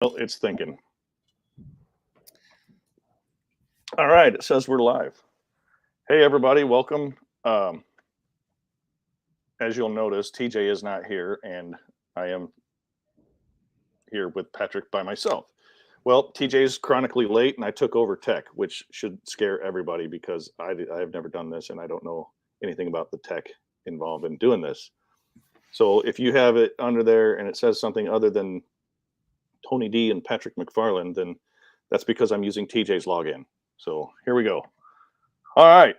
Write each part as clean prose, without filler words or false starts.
Well, it's thinking. All right, it says we're live. Hey, everybody, welcome. Um, as you'll notice, TJ is not here, and I am here with Patrick by myself. Well, TJ is chronically late, and I took over tech, which should scare everybody because I have never done this, and I don't know anything about the tech involved in doing this. So if you have it under there and it says something other than Tony D and Patrick McFarland, then that's because I'm using TJ's login. So here we go. All right.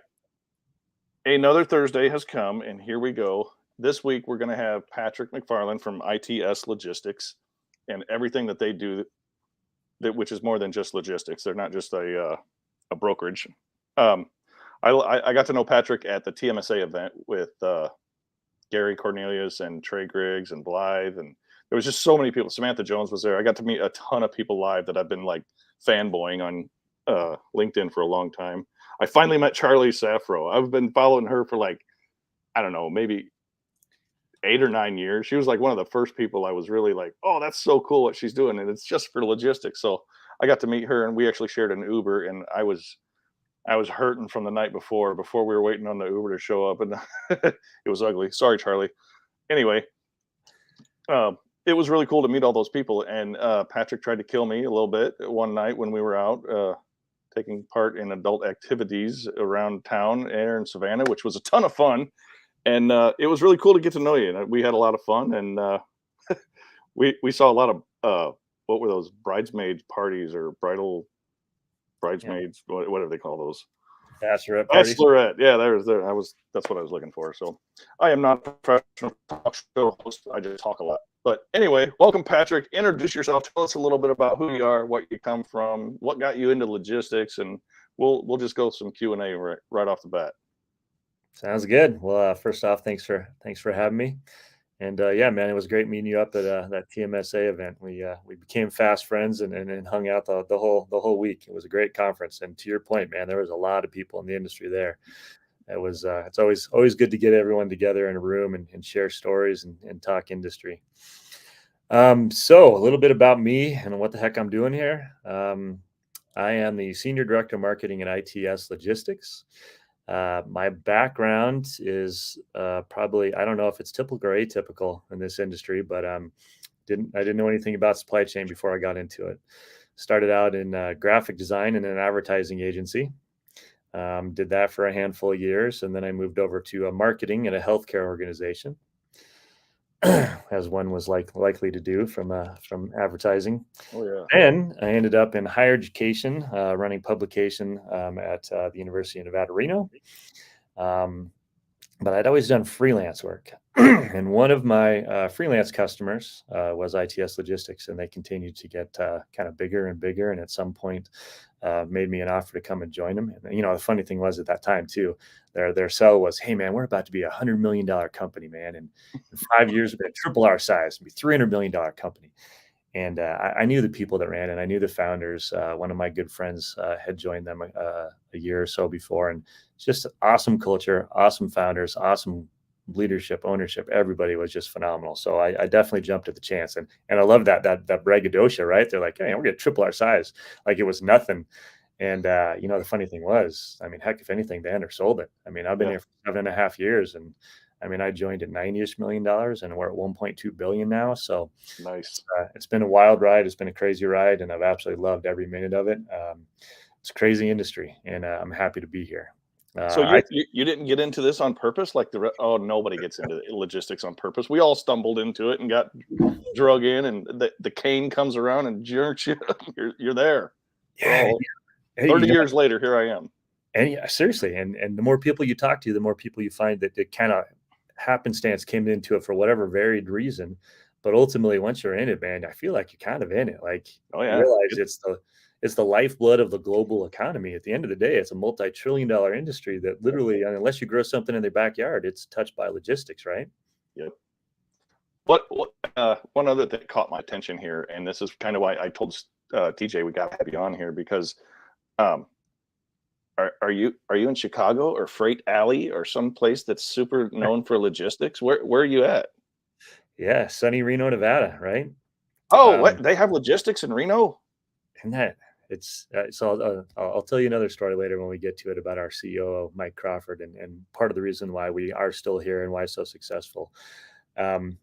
Another Thursday has come, and here we go. This week, we're going to have Patrick McFarland from ITS Logistics and everything that they do, which is more than just logistics. They're not just a brokerage. Um, I got to know Patrick at the TMSA event with Gary Cornelius and Trey Griggs and Blythe, and there was just so many people. Samantha Jones was there. I got to meet a ton of people live that I've been like fanboying on LinkedIn for a long time. I finally met Charlie Safro. I've been following her for like, I don't know, maybe 8 or 9 years. She was like one of the first people I was really like, oh, that's so cool what she's doing. And it's just for logistics. So I got to meet her and we actually shared an Uber, and I was hurting from the night before we were waiting on the Uber to show up, and it was ugly. Sorry, Charlie. Anyway, it was really cool to meet all those people. And Patrick tried to kill me a little bit one night when we were out taking part in adult activities around town there in Savannah, which was a ton of fun. And it was really cool to get to know you. And we had a lot of fun, and we saw a lot of what were those bridesmaids parties or bridesmaids? Yeah. What do they call those? Bachelorette parties. Bachelorette. Yeah, that's what I was looking for. So I am not a professional talk show host. I just talk a lot. But anyway, welcome, Patrick. Introduce yourself. Tell us a little bit about who you are, what you come from, what got you into logistics, and we'll just go some Q&A right off the bat. Sounds good. Well, first off, thanks for having me. And yeah, man, it was great meeting you up at that TMSA event. We became fast friends and hung out the whole week. It was a great conference. And to your point, man, there was a lot of people in the industry there. It was it's always good to get everyone together in a room and share stories and talk industry. So a little bit about me and what the heck I'm doing here. I am the Senior Director of Marketing at ITS Logistics. My background is probably, I don't know if it's typical or atypical in this industry, but I didn't know anything about supply chain before I got into it. Started out in graphic design in an advertising agency. Did that for a handful of years, and then I moved over to marketing at a healthcare organization, as one was likely to do from advertising. Oh yeah. And I ended up in higher education, running publication at the University of Nevada, Reno. But I'd always done freelance work. And one of my freelance customers was ITS Logistics, and they continued to get kind of bigger and bigger. And at some point, made me an offer to come and join them. And, the funny thing was at that time, too, their sell was, hey, man, we're about to be $100 million company, man. And in 5 years, we're going to triple our size and be $300 million company. And I knew the people that ran it. I knew the founders. One of my good friends had joined them a year or so before. And it's just awesome culture, awesome founders, awesome leadership, ownership. Everybody was just phenomenal. So I definitely jumped at the chance. And I love that braggadocio, right? They're like, hey, we're going to triple our size. Like it was nothing. And, the funny thing was, I mean, heck, if anything, they undersold it. I mean, I've been here for 7.5 years, and I mean, I joined at $90-ish million, and we're at 1.2 billion now. So nice. It's been a wild ride. It's been a crazy ride, and I've absolutely loved every minute of it. It's a crazy industry, and I'm happy to be here. So you didn't get into this on purpose, like nobody gets into logistics on purpose. We all stumbled into it and got drug in, and the cane comes around and jerks you. You're there. Yeah. 30 years later, here I am. And yeah, seriously, and the more people you talk to, the more people you find that it kind of happenstance came into it for whatever varied reason. But ultimately, once you're in it, man, I feel like you're kind of in it. Like, oh yeah, you realize it's the lifeblood of the global economy. At the end of the day, it's a multi-trillion-dollar industry that literally, unless you grow something in their backyard, it's touched by logistics, right? Yep. What one other thing caught my attention here, and this is kind of why I told TJ we got to have you on here, because are you in Chicago or Freight Alley or some place that's super known for logistics? Where are you at? Yeah, sunny Reno, Nevada, right? Oh, what? They have logistics in Reno? And that it's so I'll tell you another story later when we get to it about our CEO Mike Crawford and part of the reason why we are still here and why it's so successful. Um,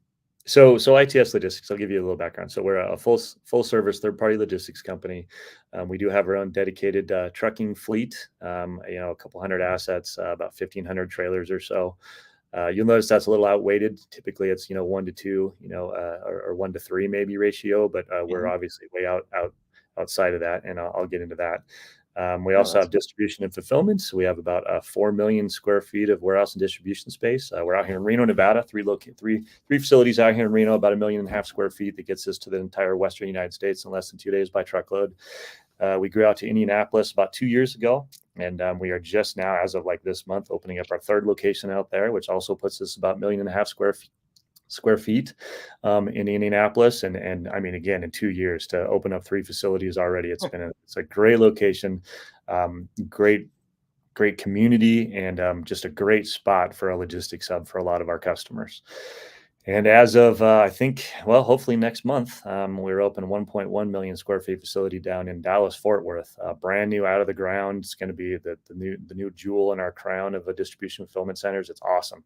so ITS Logistics, I'll give you a little background. So we're a full service third party logistics company. We do have our own dedicated trucking fleet. A couple hundred assets, about 1,500 trailers or so. You'll notice that's a little outweighted. Typically, it's 1 to 2, or 1 to 3 maybe ratio, but we're Mhm. obviously way outside of that, and I'll get into that. We Oh, also that's have distribution and fulfillment. So we have about 4 million square feet of warehouse and distribution space. We're out here in Reno, Nevada, three facilities out here in Reno, about 1.5 million square feet that gets us to the entire Western United States in less than 2 days by truckload. We grew out to Indianapolis about 2 years ago, and we are just now, as of like this month, opening up our third location out there, which also puts us about 1.5 million square feet in Indianapolis. And I mean, again, in 2 years to open up 3 facilities already, it's a great location, great community, and just a great spot for a logistics hub for a lot of our customers. And as of, I think, well, hopefully next month, we're open a 1.1 million square feet facility down in Dallas, Fort Worth, brand new out of the ground. It's going to be the new jewel in our crown of distribution fulfillment centers. It's awesome.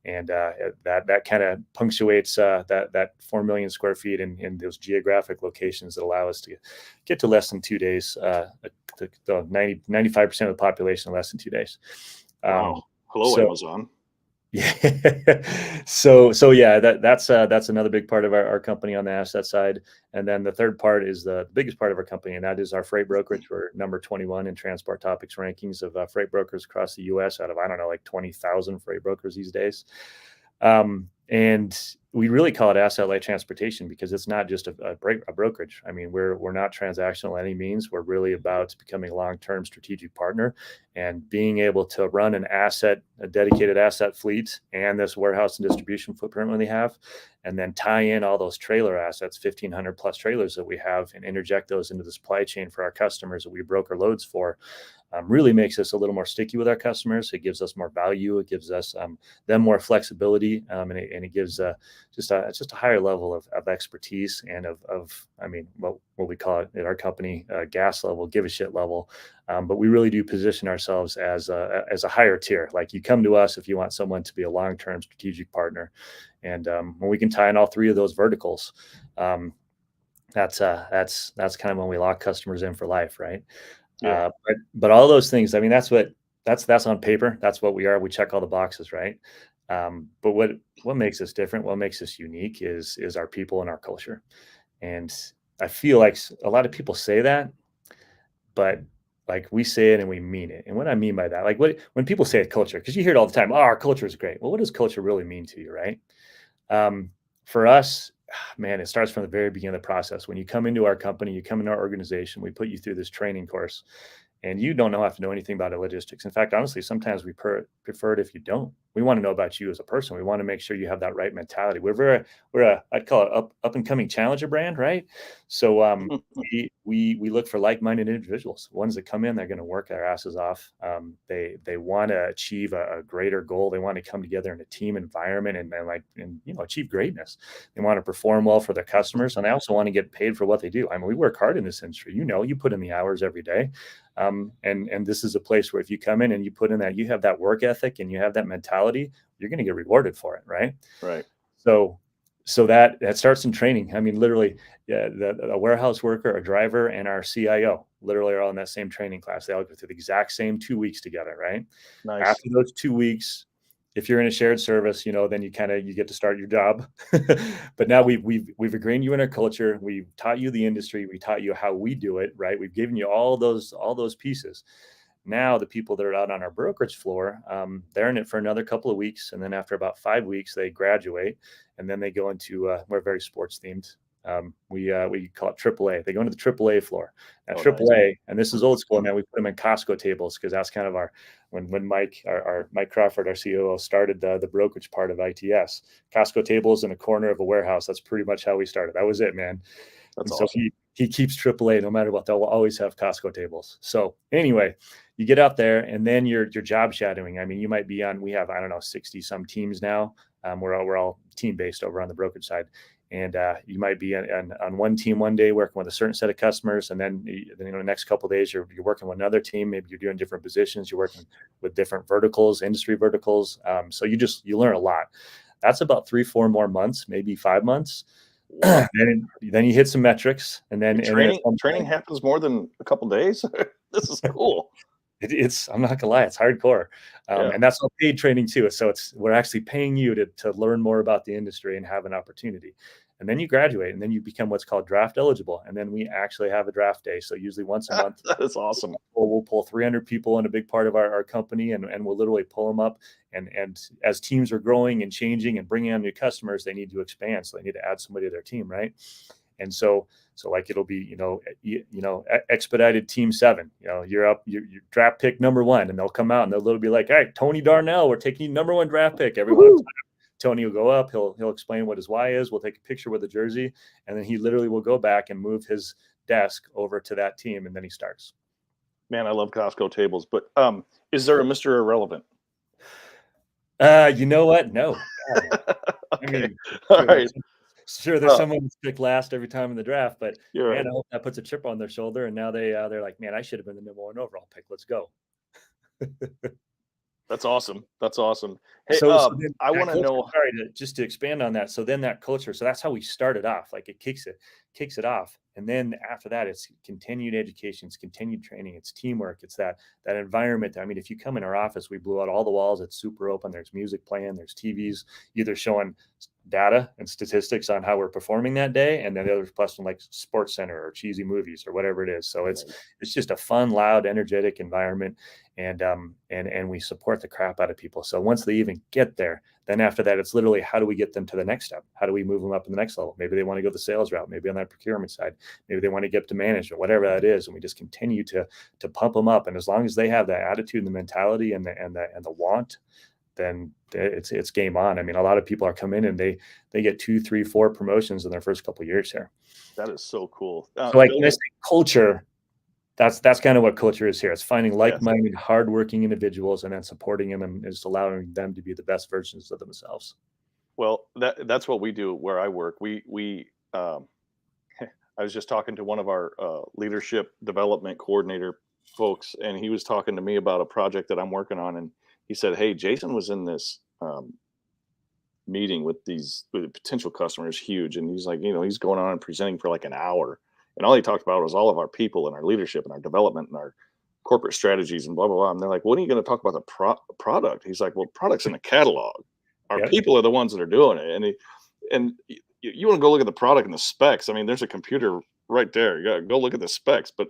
And that kind of punctuates that 4 million square feet in those geographic locations that allow us to get to less than 2 days, the 95% of the population in less than 2 days. wow. Hello, So Amazon. yeah. So yeah, that's another big part of our company on the asset side. And then the third part is the biggest part of our company, and that is our freight brokerage. We're number 21 in Transport Topics rankings of freight brokers across the U.S. out of, I don't know, like 20,000 freight brokers these days. And we really call it asset light transportation because it's not just a brokerage. I mean, we're not transactional any means. We're really about becoming a long-term strategic partner and being able to run a dedicated asset fleet and this warehouse and distribution footprint we have, and then tie in all those trailer assets, 1,500 plus trailers that we have, and interject those into the supply chain for our customers that we broker loads for. Really makes us a little more sticky with our customers. It gives us more value. It gives us them more flexibility, and it gives just a higher level of expertise and I mean, what we call it at our company, gas level, give a shit level. But we really do position ourselves as a higher tier. Like, you come to us if you want someone to be a long-term strategic partner, and when we can tie in all three of those verticals, that's kind of when we lock customers in for life, right? Yeah. But all those things, I mean, that's on paper. That's what we are. We check all the boxes, right? But what makes us different, what makes us unique is our people and our culture. And I feel like a lot of people say that, but like, we say it and we mean it. And what I mean by that, like, when people say culture, because you hear it all the time, oh, our culture is great. Well, what does culture really mean to you, right? For us, man, it starts from the very beginning of the process. When you come into our company, you come into our organization, we put you through this training course, and you don't have to know anything about logistics. In fact, honestly, sometimes we prefer it if you don't. We want to know about you as a person. We want to make sure you have that right mentality. I'd call it up and coming challenger brand, right? So we look for like-minded individuals, ones that come in, they're going to work their asses off. They want to achieve a greater goal. They want to come together in a team environment and achieve greatness. They want to perform well for their customers, and they also want to get paid for what they do. I mean, we work hard in this industry. You put in the hours every day. And this is a place where if you come in and you put in that, you have that work ethic and you have that mentality, you're going to get rewarded for it, right? Right. So that starts in training. I mean, literally, yeah, a warehouse worker, a driver, and our CIO literally are all in that same training class. They all go through the exact same 2 weeks together, right? Nice. After those 2 weeks, if you're in a shared service, then you get to start your job. But now we've ingrained you in our culture. We've taught you the industry. We taught you how we do it, right? We've given you all those pieces. Now the people that are out on our brokerage floor, they're in it for another couple of weeks, and then after about 5 weeks, they graduate, and then they go into we're very sports themed. We call it AAA. They go into the AAA floor. At AAA, nice. And this is old school now. We put them in Costco tables because that's kind of when Mike, our Mike Crawford, our COO, started the brokerage part of ITS. Costco tables in a corner of a warehouse. That's pretty much how we started. That was it, man. That's and awesome. So he keeps AAA no matter what. They'll always have Costco tables. So anyway, you get out there, and then you're job shadowing. I mean, you might be on. We have, I don't know, 60 some teams now. We're all team based over on the brokerage side. And you might be on one team one day working with a certain set of customers, and then the next couple of days you're working with another team. Maybe you're doing different positions. You're working with different verticals, industry verticals. So you learn a lot. That's about 3-4 more months, maybe 5 months. Wow. then you hit some metrics, and then Training happens more than a couple days. This is cool. It's I'm not gonna lie, it's hardcore, Yeah. and that's all paid training too. So we're actually paying you to learn more about the industry and have an opportunity, and then you graduate, and then you become what's called draft eligible, and then we actually have a draft day. So usually once a month, That is awesome. we'll pull 300 people in a big part of our company, and we'll literally pull them up. And as teams are growing and changing and bringing on new customers, they need to expand, so they need to add somebody to their team, right? And so like it'll be, expedited team 7, you're up, you draft pick number 1, and they'll come out and they'll literally be like, all right, Tony Darnell, we're taking you number 1 draft pick. Everyone, Tony will go up, he'll explain what his why is. We'll take a picture with the jersey, and then he literally will go back and move his desk over to that team, and then he starts. Man, I love Costco tables, but is there a Mr. Irrelevant? You know what? No. Okay. I mean, all right. Sure, there's someone who's picked last every time in the draft, but You're man, right. I hope that puts a chip on their shoulder, and now they're like, man, I should have been the number 1 overall pick. Let's go. That's awesome. That's awesome. Hey, So then I want to know. Sorry, just to expand on that. So then that culture. So that's how we started off. Like it kicks it off, and then after that, it's continued education, it's continued training, it's teamwork, it's that environment. I mean, if you come in our office, we blew out all the walls. It's super open. There's music playing. There's TVs, either showing data and statistics on how we're performing that day, and then the other plus like Sports Center or cheesy movies or whatever it is. So it's just a fun, loud, energetic environment, and we support the crap out of people. So once they even get there, then after that, it's literally how do we get them to the next step? How do we move them up in the next level? Maybe they want to go the sales route, maybe on that procurement side, maybe they want to get to management, whatever that is, and we just continue to pump them up. And as long as they have that attitude and the mentality and the want, then it's game on. I mean, a lot of people are coming in and they get 2, 3, 4 promotions in their first couple of years here. That is so cool. So like when I say culture, that's kind of what culture is here. It's finding like-minded, hardworking individuals and then supporting them and just allowing them to be the best versions of themselves. Well, that's what we do where I work. We I was just talking to one of our leadership development coordinator folks, and he was talking to me about a project that I'm working on, and he said, "Hey, Jason was in this meeting with potential customers, huge, and he's like, he's going on and presenting for like an hour, and all he talked about was all of our people and our leadership and our development and our corporate strategies and blah blah blah." And they're like, "When are you going to talk about the product?" He's like, "Well, product's in the catalog. Our people are the ones that are doing it." And you want to go look at the product and the specs. I mean, there's a computer right there. You got to go look at the specs, but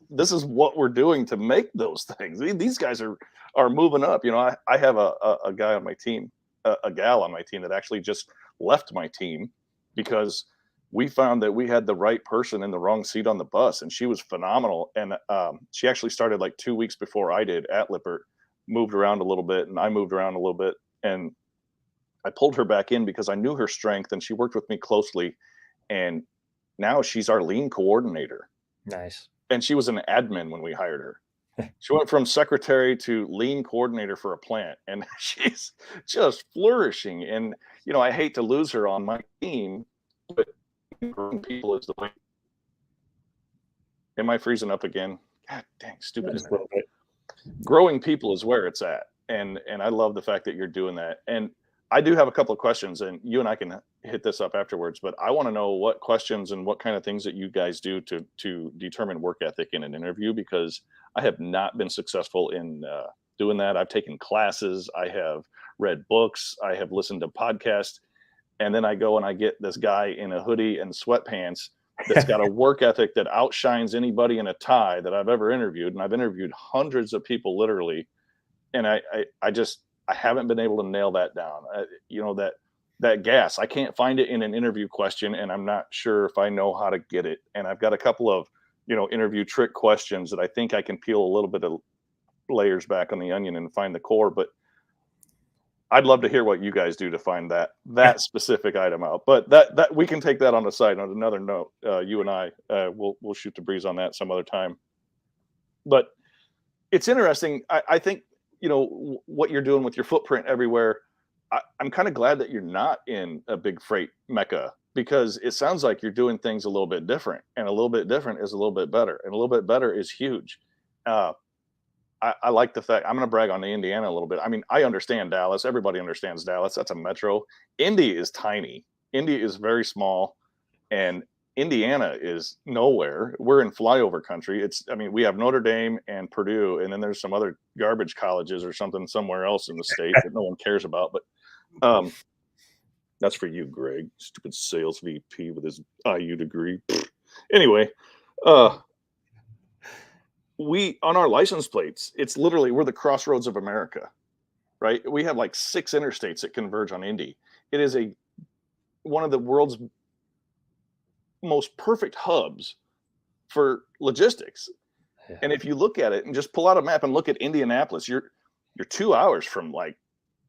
this is what we're doing to make those things. These guys are moving up. I have a guy on my team, a gal on my team that actually just left my team because we found that we had the right person in the wrong seat on the bus, and she was phenomenal. And she actually started like 2 weeks before I did at Lippert, moved around a little bit, and I moved around a little bit, and I pulled her back in because I knew her strength, and she worked with me closely. And now she's our lean coordinator. Nice. And she was an admin when we hired her. She went from secretary to lean coordinator for a plant, and she's just flourishing. And I hate to lose her on my team, but growing people is the way. Am I freezing up again? God dang, stupid. Growing people is where it's at, and I love the fact that you're doing that. And I do have a couple of questions, and you and I can hit this up afterwards, but I want to know what questions and what kind of things that you guys do to determine work ethic in an interview, because I have not been successful in doing that. I've taken classes, I have read books, I have listened to podcasts, and then I go and I get this guy in a hoodie and sweatpants that's got a work ethic that outshines anybody in a tie that I've ever interviewed. And I've interviewed hundreds of people literally, and I haven't been able to nail that down. That gas, I can't find it in an interview question, and I'm not sure if I know how to get it. And I've got a couple of, interview trick questions that I think I can peel a little bit of layers back on the onion and find the core. But I'd love to hear what you guys do to find that specific item out. But that we can take that on the side. On another note, you and I we'll shoot the breeze on that some other time. But it's interesting. I think what you're doing with your footprint everywhere. I'm kind of glad that you're not in a big freight mecca because it sounds like you're doing things a little bit different, and a little bit different is a little bit better, and a little bit better is huge. Uh, I like the fact I'm going to brag on the Indiana a little bit. I mean, I understand Dallas. Everybody understands Dallas. That's a metro. Indy is tiny. Indy is very small, and Indiana is nowhere. We're in flyover country. I mean, we have Notre Dame and Purdue, and then there's some other garbage colleges or something somewhere else in the state that no one cares about. But um, that's for you, Greg, stupid sales VP with his IU degree. Anyway, uh, we on our license plates, it's literally we're the crossroads of America, right? We have like 6 interstates that converge on Indy. It is a one of the world's most perfect hubs for logistics. Yeah, And if you look at it and just pull out a map and look at Indianapolis, you're 2 hours from like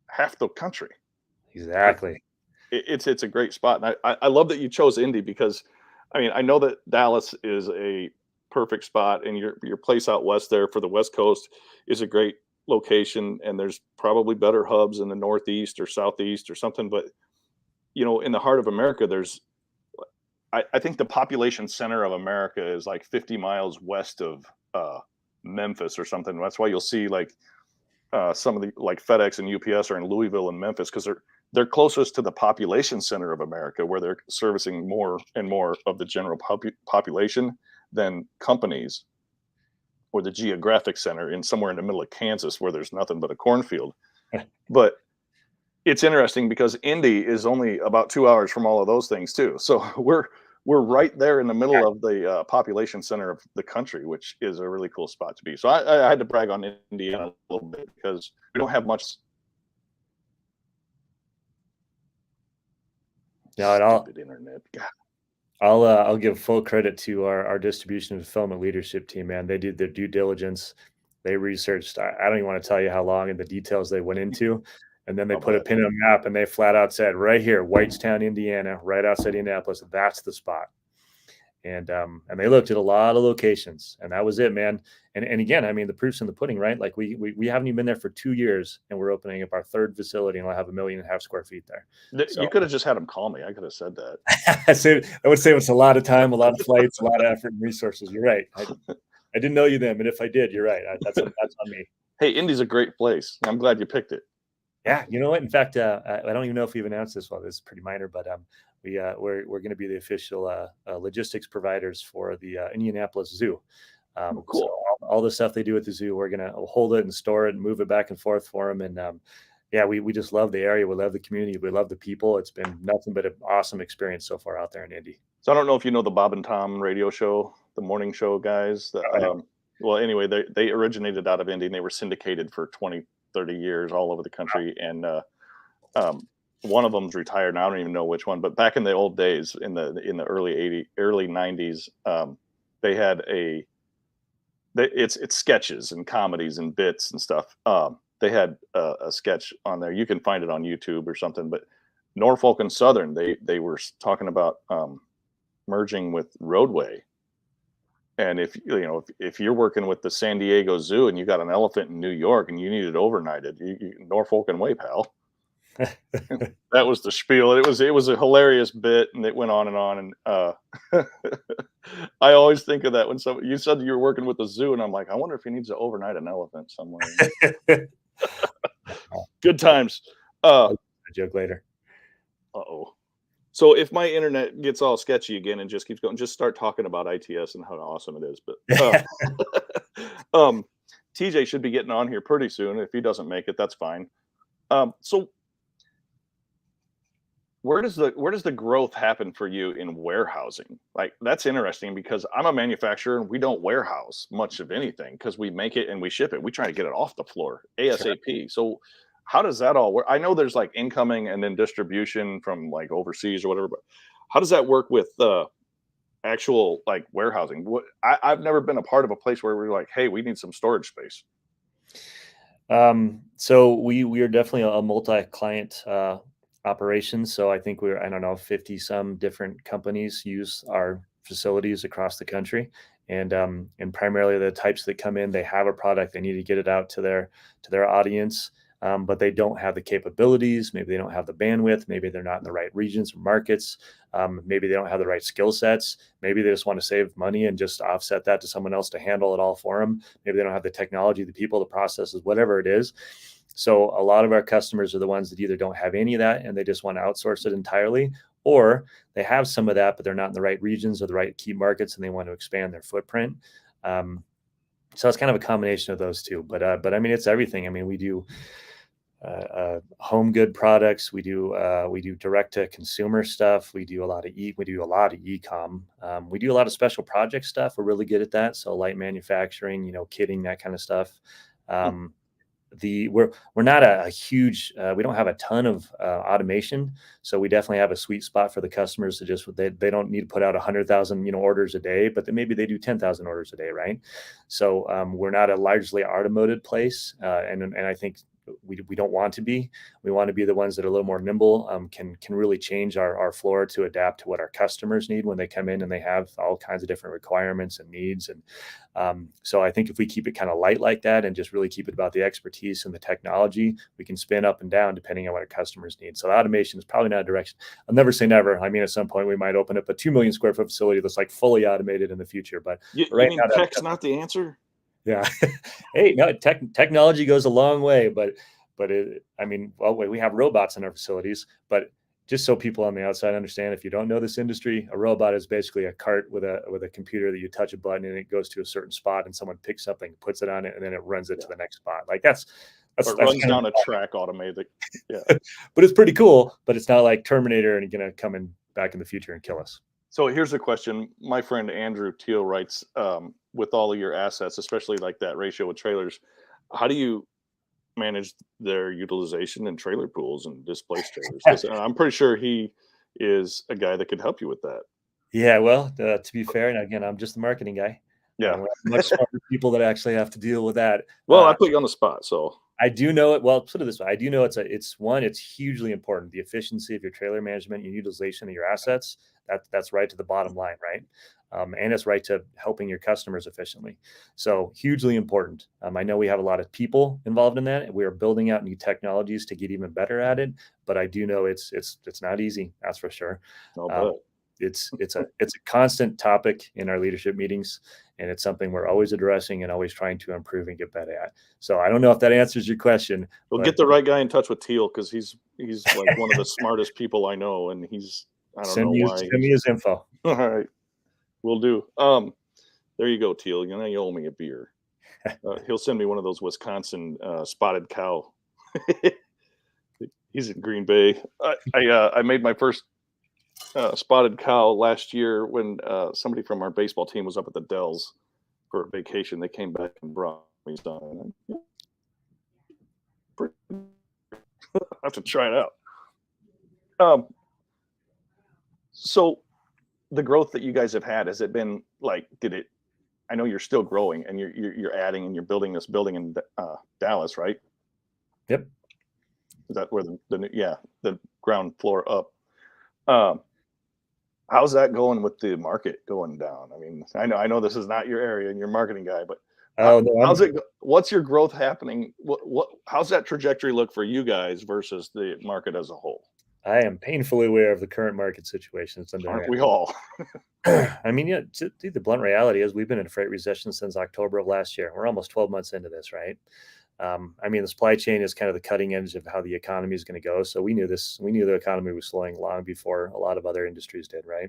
half the country. exactly. It's a great spot, and I love that you chose Indy because, I mean, I know that Dallas is a perfect spot, and your place out west there for the West Coast is a great location, and there's probably better hubs in the Northeast or Southeast or something. But in the heart of America, I think the population center of America is like 50 miles west of Memphis or something. That's why you'll see like some of the like FedEx and UPS are in Louisville and Memphis because they're closest to the population center of America, where they're servicing more and more of the general population than companies, or the geographic center in somewhere in the middle of Kansas where there's nothing but a cornfield. But it's interesting because Indy is only about 2 hours from all of those things too. So we're right there in the middle of the population center of the country, which is a really cool spot to be. So I had to brag on Indiana a little bit because we don't have much. No, and Stupid internet. God. I'll give full credit to our distribution and fulfillment leadership team, man. They did their due diligence. They researched. I don't even want to tell you how long and the details they went into. And then they I'll put a bet. pin on a map and they flat out said, right here, Whitestown, Indiana, right outside Indianapolis, that's the spot. And they looked at a lot of locations, and that was it, man. And again, I mean, the proof's in the pudding, right? Like we haven't even been there for 2 years, and we're opening up our 3rd facility, and we'll have 1.5 million square feet there. You So could have just had them call me. I could have said that. I would save us a lot of time, a lot of flights, a lot of effort and resources. You're right. I didn't know you then, but if I did, you're right. That's on me. Hey, Indy's a great place. I'm glad you picked it. Yeah, you know what? In fact, I don't even know if we've announced this. Well, this is pretty minor, but we're going to be the official logistics providers for the Indianapolis Zoo. Oh, cool. So all the stuff they do at the zoo, we're going to hold it and store it and move it back and forth for them. And yeah, we just love the area. We love the community. We love the people. It's been nothing but an awesome experience so far out there in Indy. So I don't know if you know the Bob and Tom radio show, the morning show guys. Well, anyway, they originated out of Indy, and they were syndicated for 20, 30 years all over the country. And one of them's retired, and I don't even know which one. But back in the old days, in the early 90s, they had it's sketches and comedies and bits and stuff. They had a sketch on there. You can find it on YouTube or something. But Norfolk and Southern, they were talking about merging with Roadway. And if you're working with the San Diego Zoo and you got an elephant in New York and you need it overnighted, Norfolk and Way, pal. That was the spiel. It was a hilarious bit, and it went on and on. And I always think of that when you said you were working with the zoo, and I'm like, I wonder if he needs to overnight an elephant somewhere. Good times. Joke later. Uh-oh. So if my internet gets all sketchy again and just keeps going, just start talking about ITS and how awesome it is. But TJ should be getting on here pretty soon. If he doesn't make it, that's fine. So where does the growth happen for you in warehousing? Like, that's interesting because I'm a manufacturer and we don't warehouse much of anything because we make it and we ship it. We try to get it off the floor ASAP. Sure. So how does that all work? I know there's like incoming and then distribution from like overseas or whatever, but how does that work with actual like warehousing? I've never been a part of a place where we're like, hey, we need some storage space. So we are definitely a multi-client operation. So I think I don't know, 50 some different companies use our facilities across the country. And primarily the types that come in, they have a product, they need to get it out to their audience. but they don't have the capabilities. Maybe they don't have the bandwidth. Maybe they're not in the right regions or markets. Maybe they don't have the right skill sets. Maybe they just want to save money and just offset that to someone else to handle it all for them. Maybe they don't have the technology, the people, the processes, whatever it is. So a lot of our customers are the ones that either don't have any of that and they just want to outsource it entirely, or they have some of that, but they're not in the right regions or the right key markets and they want to expand their footprint. So it's kind of a combination of those two. But I mean, it's everything. I mean, we do home good products. We do direct to consumer stuff. We do a lot of e-com. We do a lot of special project stuff. We're really good at that. So light manufacturing, kitting, that kind of stuff. We're not a huge, we don't have a ton of automation, so we definitely have a sweet spot for the customers to just they don't need to put out 100,000 orders a day, but maybe they do 10,000 orders a day, right? So we're not a largely automated place, and I think we don't want to be. We want to be the ones that are a little more nimble, can really change our floor to adapt to what our customers need when they come in and they have all kinds of different requirements and needs. And so I think if we keep it kind of light like that and just really keep it about the expertise and the technology, we can spin up and down depending on what our customers need. So automation is probably not a direction. I'll never say never. I mean, at some point we might open up a 2 million square foot facility that's like fully automated in the future. But right now, tech's not the answer. Yeah. Hey, no, technology goes a long way, but we have robots in our facilities, but just so people on the outside understand, if you don't know this industry, a robot is basically a cart with a computer that you touch a button and it goes to a certain spot and someone picks something, puts it on it, and then it runs it to the next spot. Like that's runs down a track automated. Yeah. But it's pretty cool, but it's not like Terminator and going to come in back in the future and kill us. So here's a question. My friend Andrew Teal writes, with all of your assets, especially like that ratio with trailers, how do you manage their utilization in trailer pools and displaced trailers? I'm pretty sure he is a guy that could help you with that. Yeah, well, to be fair, and again, I'm just the marketing guy. Yeah, much smarter people that actually have to deal with that. Well, I put you on the spot, so I do know it. Well, put it this way: I do know it's hugely important. The efficiency of your trailer management, your utilization of your assets. That's right to the bottom line, right? And it's right to helping your customers efficiently. So hugely important. I know we have a lot of people involved in that, and we are building out new technologies to get even better at it. But I do know it's not easy. That's for sure. It's a constant topic in our leadership meetings, and it's something we're always addressing and always trying to improve and get better at. So I don't know if that answers your question. Well, get the right guy in touch with Teal, because he's like one of the smartest people I know, and I don't know why. Send me his info. All right, will do. There you go, Teal. You owe me a beer. He'll send me one of those Wisconsin spotted cow. He's in Green Bay. I made my first spotted cow last year when somebody from our baseball team was up at the Dells for a vacation. They came back and brought me some. I have to try it out. So the growth that you guys have had, has it been like, I know you're still growing and you're adding and you're building this building in Dallas, right? Yep. Is that where the ground floor up? How's that going with the market going down? I mean, I know this is not your area and you're a marketing guy, but what's your growth happening? How's that trajectory look for you guys versus the market as a whole? I am painfully aware of the current market situation. Aren't we all? I mean, the blunt reality is we've been in a freight recession since October of last year. We're almost 12 months into this, right? I mean, the supply chain is kind of the cutting edge of how the economy is going to go. So we knew this. We knew the economy was slowing long before a lot of other industries did, right?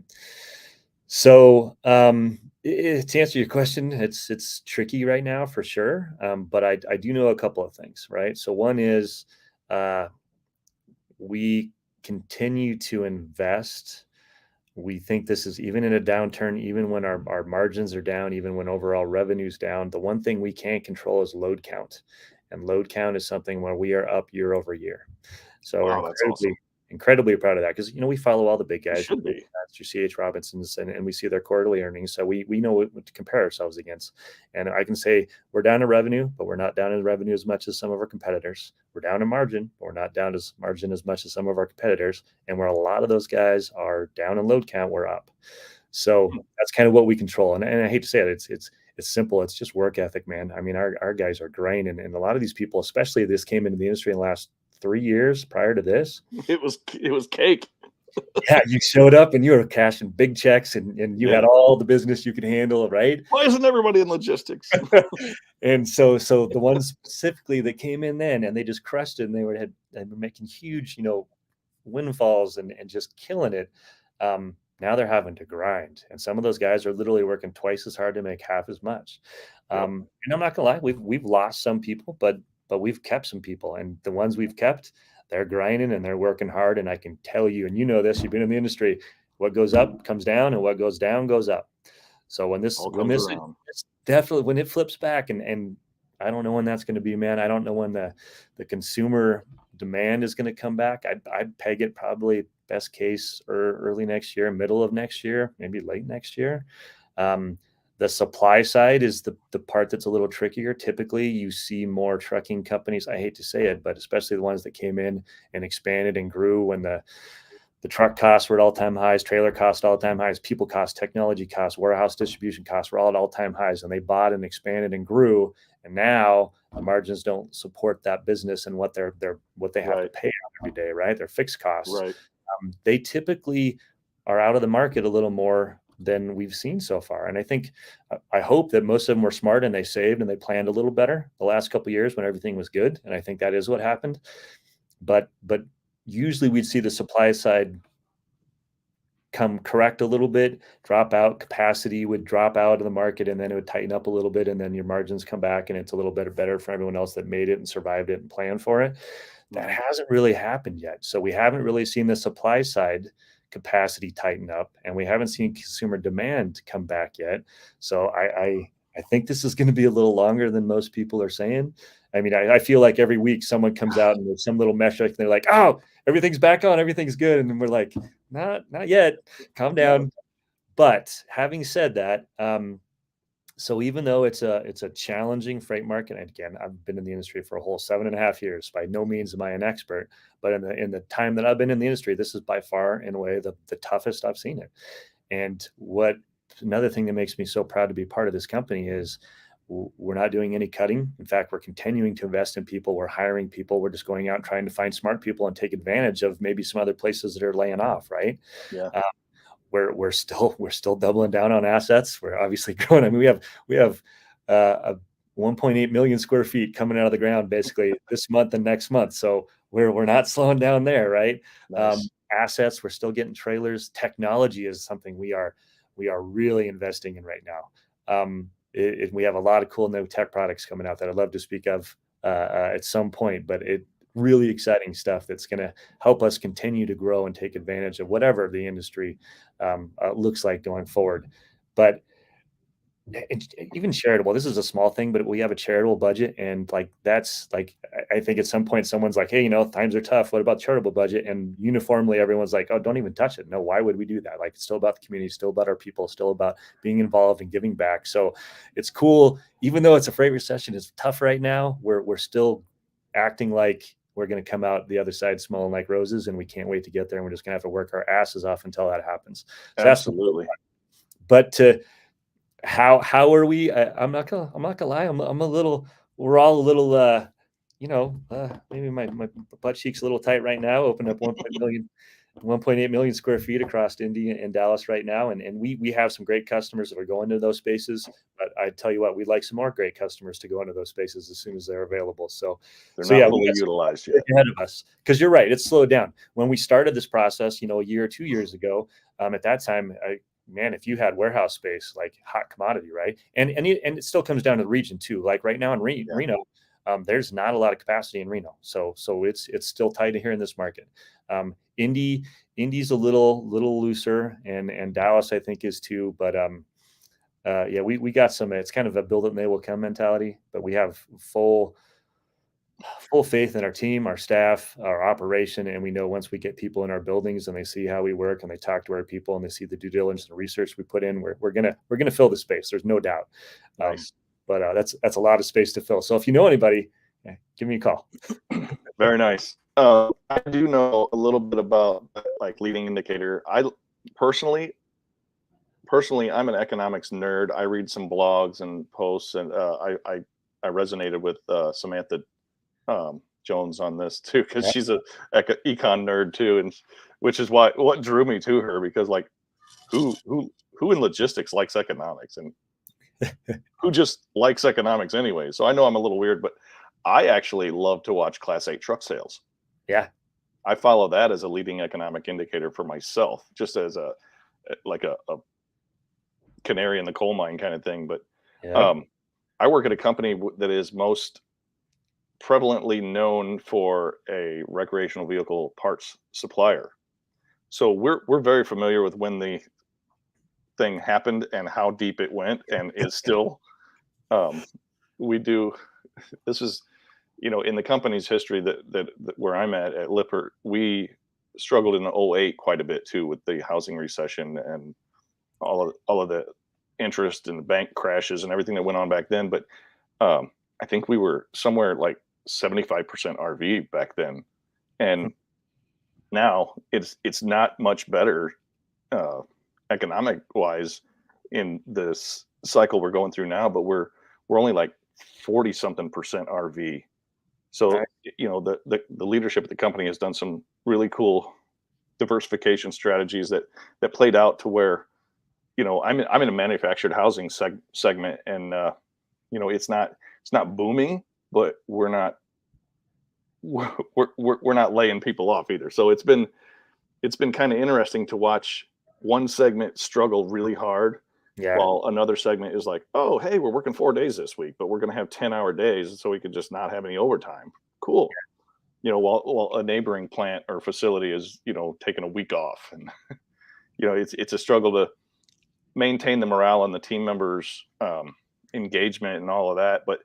So to answer your question, it's tricky right now for sure. But I do know a couple of things, right? So one is we continue to invest. We think this is, even in a downturn, even when our margins are down, even when overall revenue's down, the one thing we can't control is load count. And load count is something where we are up year over year. So wow, we're incredibly proud of that, because we follow all the big guys, should be CH Robinson's, and we see their quarterly earnings, so we know what to compare ourselves against. And I can say we're down in revenue, but we're not down in revenue as much as some of our competitors. We're down in margin, but we're not down as margin as much as some of our competitors. And where a lot of those guys are down in load count, we're up. So that's kind of what we control. And I hate to say it, it's simple. It's just work ethic, man. I mean, our guys are grinding, and a lot of these people, especially this came into the industry in the last 3 years prior to this. It was cake. Yeah, you showed up and you were cashing big checks, and you had all the business you could handle, right? Why isn't everybody in logistics? And so the ones specifically that came in then and they just crushed it, and they were making huge, windfalls and just killing it. Now they're having to grind, and some of those guys are literally working twice as hard to make half as much. And I'm not gonna lie, we've lost some people, but we've kept some people, and the ones we've kept, they're grinding and they're working hard. And I can tell you, and you know this, you've been in the industry, what goes up comes down, and what goes down goes up. So it's definitely when it flips back, and I don't know when that's going to be, man. I don't know when the consumer demand is going to come back. I'd peg it probably best case or early next year, middle of next year, maybe late next year. The supply side is the part that's a little trickier. Typically, you see more trucking companies. I hate to say it, but especially the ones that came in and expanded and grew when the truck costs were at all-time highs, trailer cost all-time highs, people cost, technology costs, warehouse distribution costs were all at all-time highs, and they bought and expanded and grew. And now the margins don't support that business and what they have to pay out every day, right? Their fixed costs. Right. They typically are out of the market a little more than we've seen so far. And I hope that most of them were smart and they saved and they planned a little better the last couple of years when everything was good. And I think that is what happened. But usually we'd see the supply side come correct a little bit, drop out, capacity would drop out of the market, and then it would tighten up a little bit, and then your margins come back, and it's a little bit better for everyone else that made it and survived it and planned for it. That hasn't really happened yet. So we haven't really seen the supply side capacity tighten up, and we haven't seen consumer demand come back yet. So I think this is going to be a little longer than most people are saying. I mean, I feel like every week someone comes out and there's some little metric and they're like, oh, everything's back on, everything's good. And we're like, not yet, calm down. But having said that, so even though it's a challenging freight market, and again, I've been in the industry for a whole 7.5 years. By no means am I an expert, but in the time that I've been in the industry, this is by far, in a way, the toughest I've seen it. And another thing that makes me so proud to be part of this company is we're not doing any cutting. In fact, we're continuing to invest in people. We're hiring people. We're just going out and trying to find smart people and take advantage of maybe some other places that are laying off, right? Yeah. We're still doubling down on assets. We're obviously growing. I mean, we have a 1.8 million square feet coming out of the ground basically this month and next month. So we're not slowing down there, right? Nice. Assets, we're still getting trailers. Technology is something we are really investing in right now. We have a lot of cool new tech products coming out that I'd love to speak of at some point, but really exciting stuff that's going to help us continue to grow and take advantage of whatever the industry looks like going forward. But even charitable, this is a small thing, but we have a charitable budget, and that's I think at some point someone's like, hey, times are tough, what about charitable budget? And uniformly everyone's like, oh, don't even touch it. No, why would we do that? Like, it's still about the community, still about our people, still about being involved and giving back. So it's cool, even though it's a freight recession, it's tough right now, we're still acting like we're going to come out the other side smelling like roses, and we can't wait to get there, and we're just going to have to work our asses off until that happens. So absolutely. But how are we? I'm not gonna lie. We're all a little, maybe my butt cheek's a little tight right now. Opened up 1.8 million square feet across Indy and Dallas right now. And we have some great customers that are going to those spaces, but I tell you what, we'd like some more great customers to go into those spaces as soon as they're available. So they're not fully utilized yet. Ahead of us. Cause you're right. It's slowed down. When we started this process, a year or 2 years ago, at that time, man, if you had warehouse space, like hot commodity, right? And it still comes down to the region too. Like right now in Reno, there's not a lot of capacity in Reno. So it's still tight here in this market. Indy's a little looser, and Dallas I think is too. But we got some. It's kind of a build it and they will come mentality. But we have full faith in our team, our staff, our operation, and we know once we get people in our buildings and they see how we work and they talk to our people and they see the due diligence and research we put in, we're gonna fill the space. There's no doubt. Nice. But that's a lot of space to fill. So if you know anybody, give me a call. Very nice. I do know a little bit about like leading indicator. I personally personally, I'm an economics nerd. I read some blogs and posts, and I resonated with Samantha Jones on this too, because Yeah. she's a econ nerd too, and which is what drew me to her, because like who in logistics likes economics, and who just likes economics anyway. So I know I'm a little weird, but I actually love to watch Class 8 truck sales. Yeah. I follow that as a leading economic indicator for myself, just as a like a canary in the coal mine kind of thing. But Yeah. um, I work at a company that is most prevalently known for a recreational vehicle parts supplier. So we're very familiar with when the thing happened and how deep it went, and is still. Um, we do. This is, in the company's history that where I'm at Lippert, we struggled in '08 quite a bit too, with the housing recession and all of the interest and the bank crashes and everything that went on back then. But I think we were somewhere like 75% RV back then, and now it's not much better uh, economic wise in this cycle we're going through now. But we're only like 40 something percent RV. So Right. the leadership at the company has done some really cool diversification strategies that played out to where, I'm in a manufactured housing segment, and it's not booming, but we're not laying people off either. So it's been kind of interesting to watch one segment struggle really hard, Yeah. while another segment is like, oh, hey, we're working 4 days this week, but we're going to have 10-hour days so we could just not have any overtime. Cool. While a neighboring plant or facility is, taking a week off, and it's a struggle to maintain the morale and the team members' engagement and all of that. But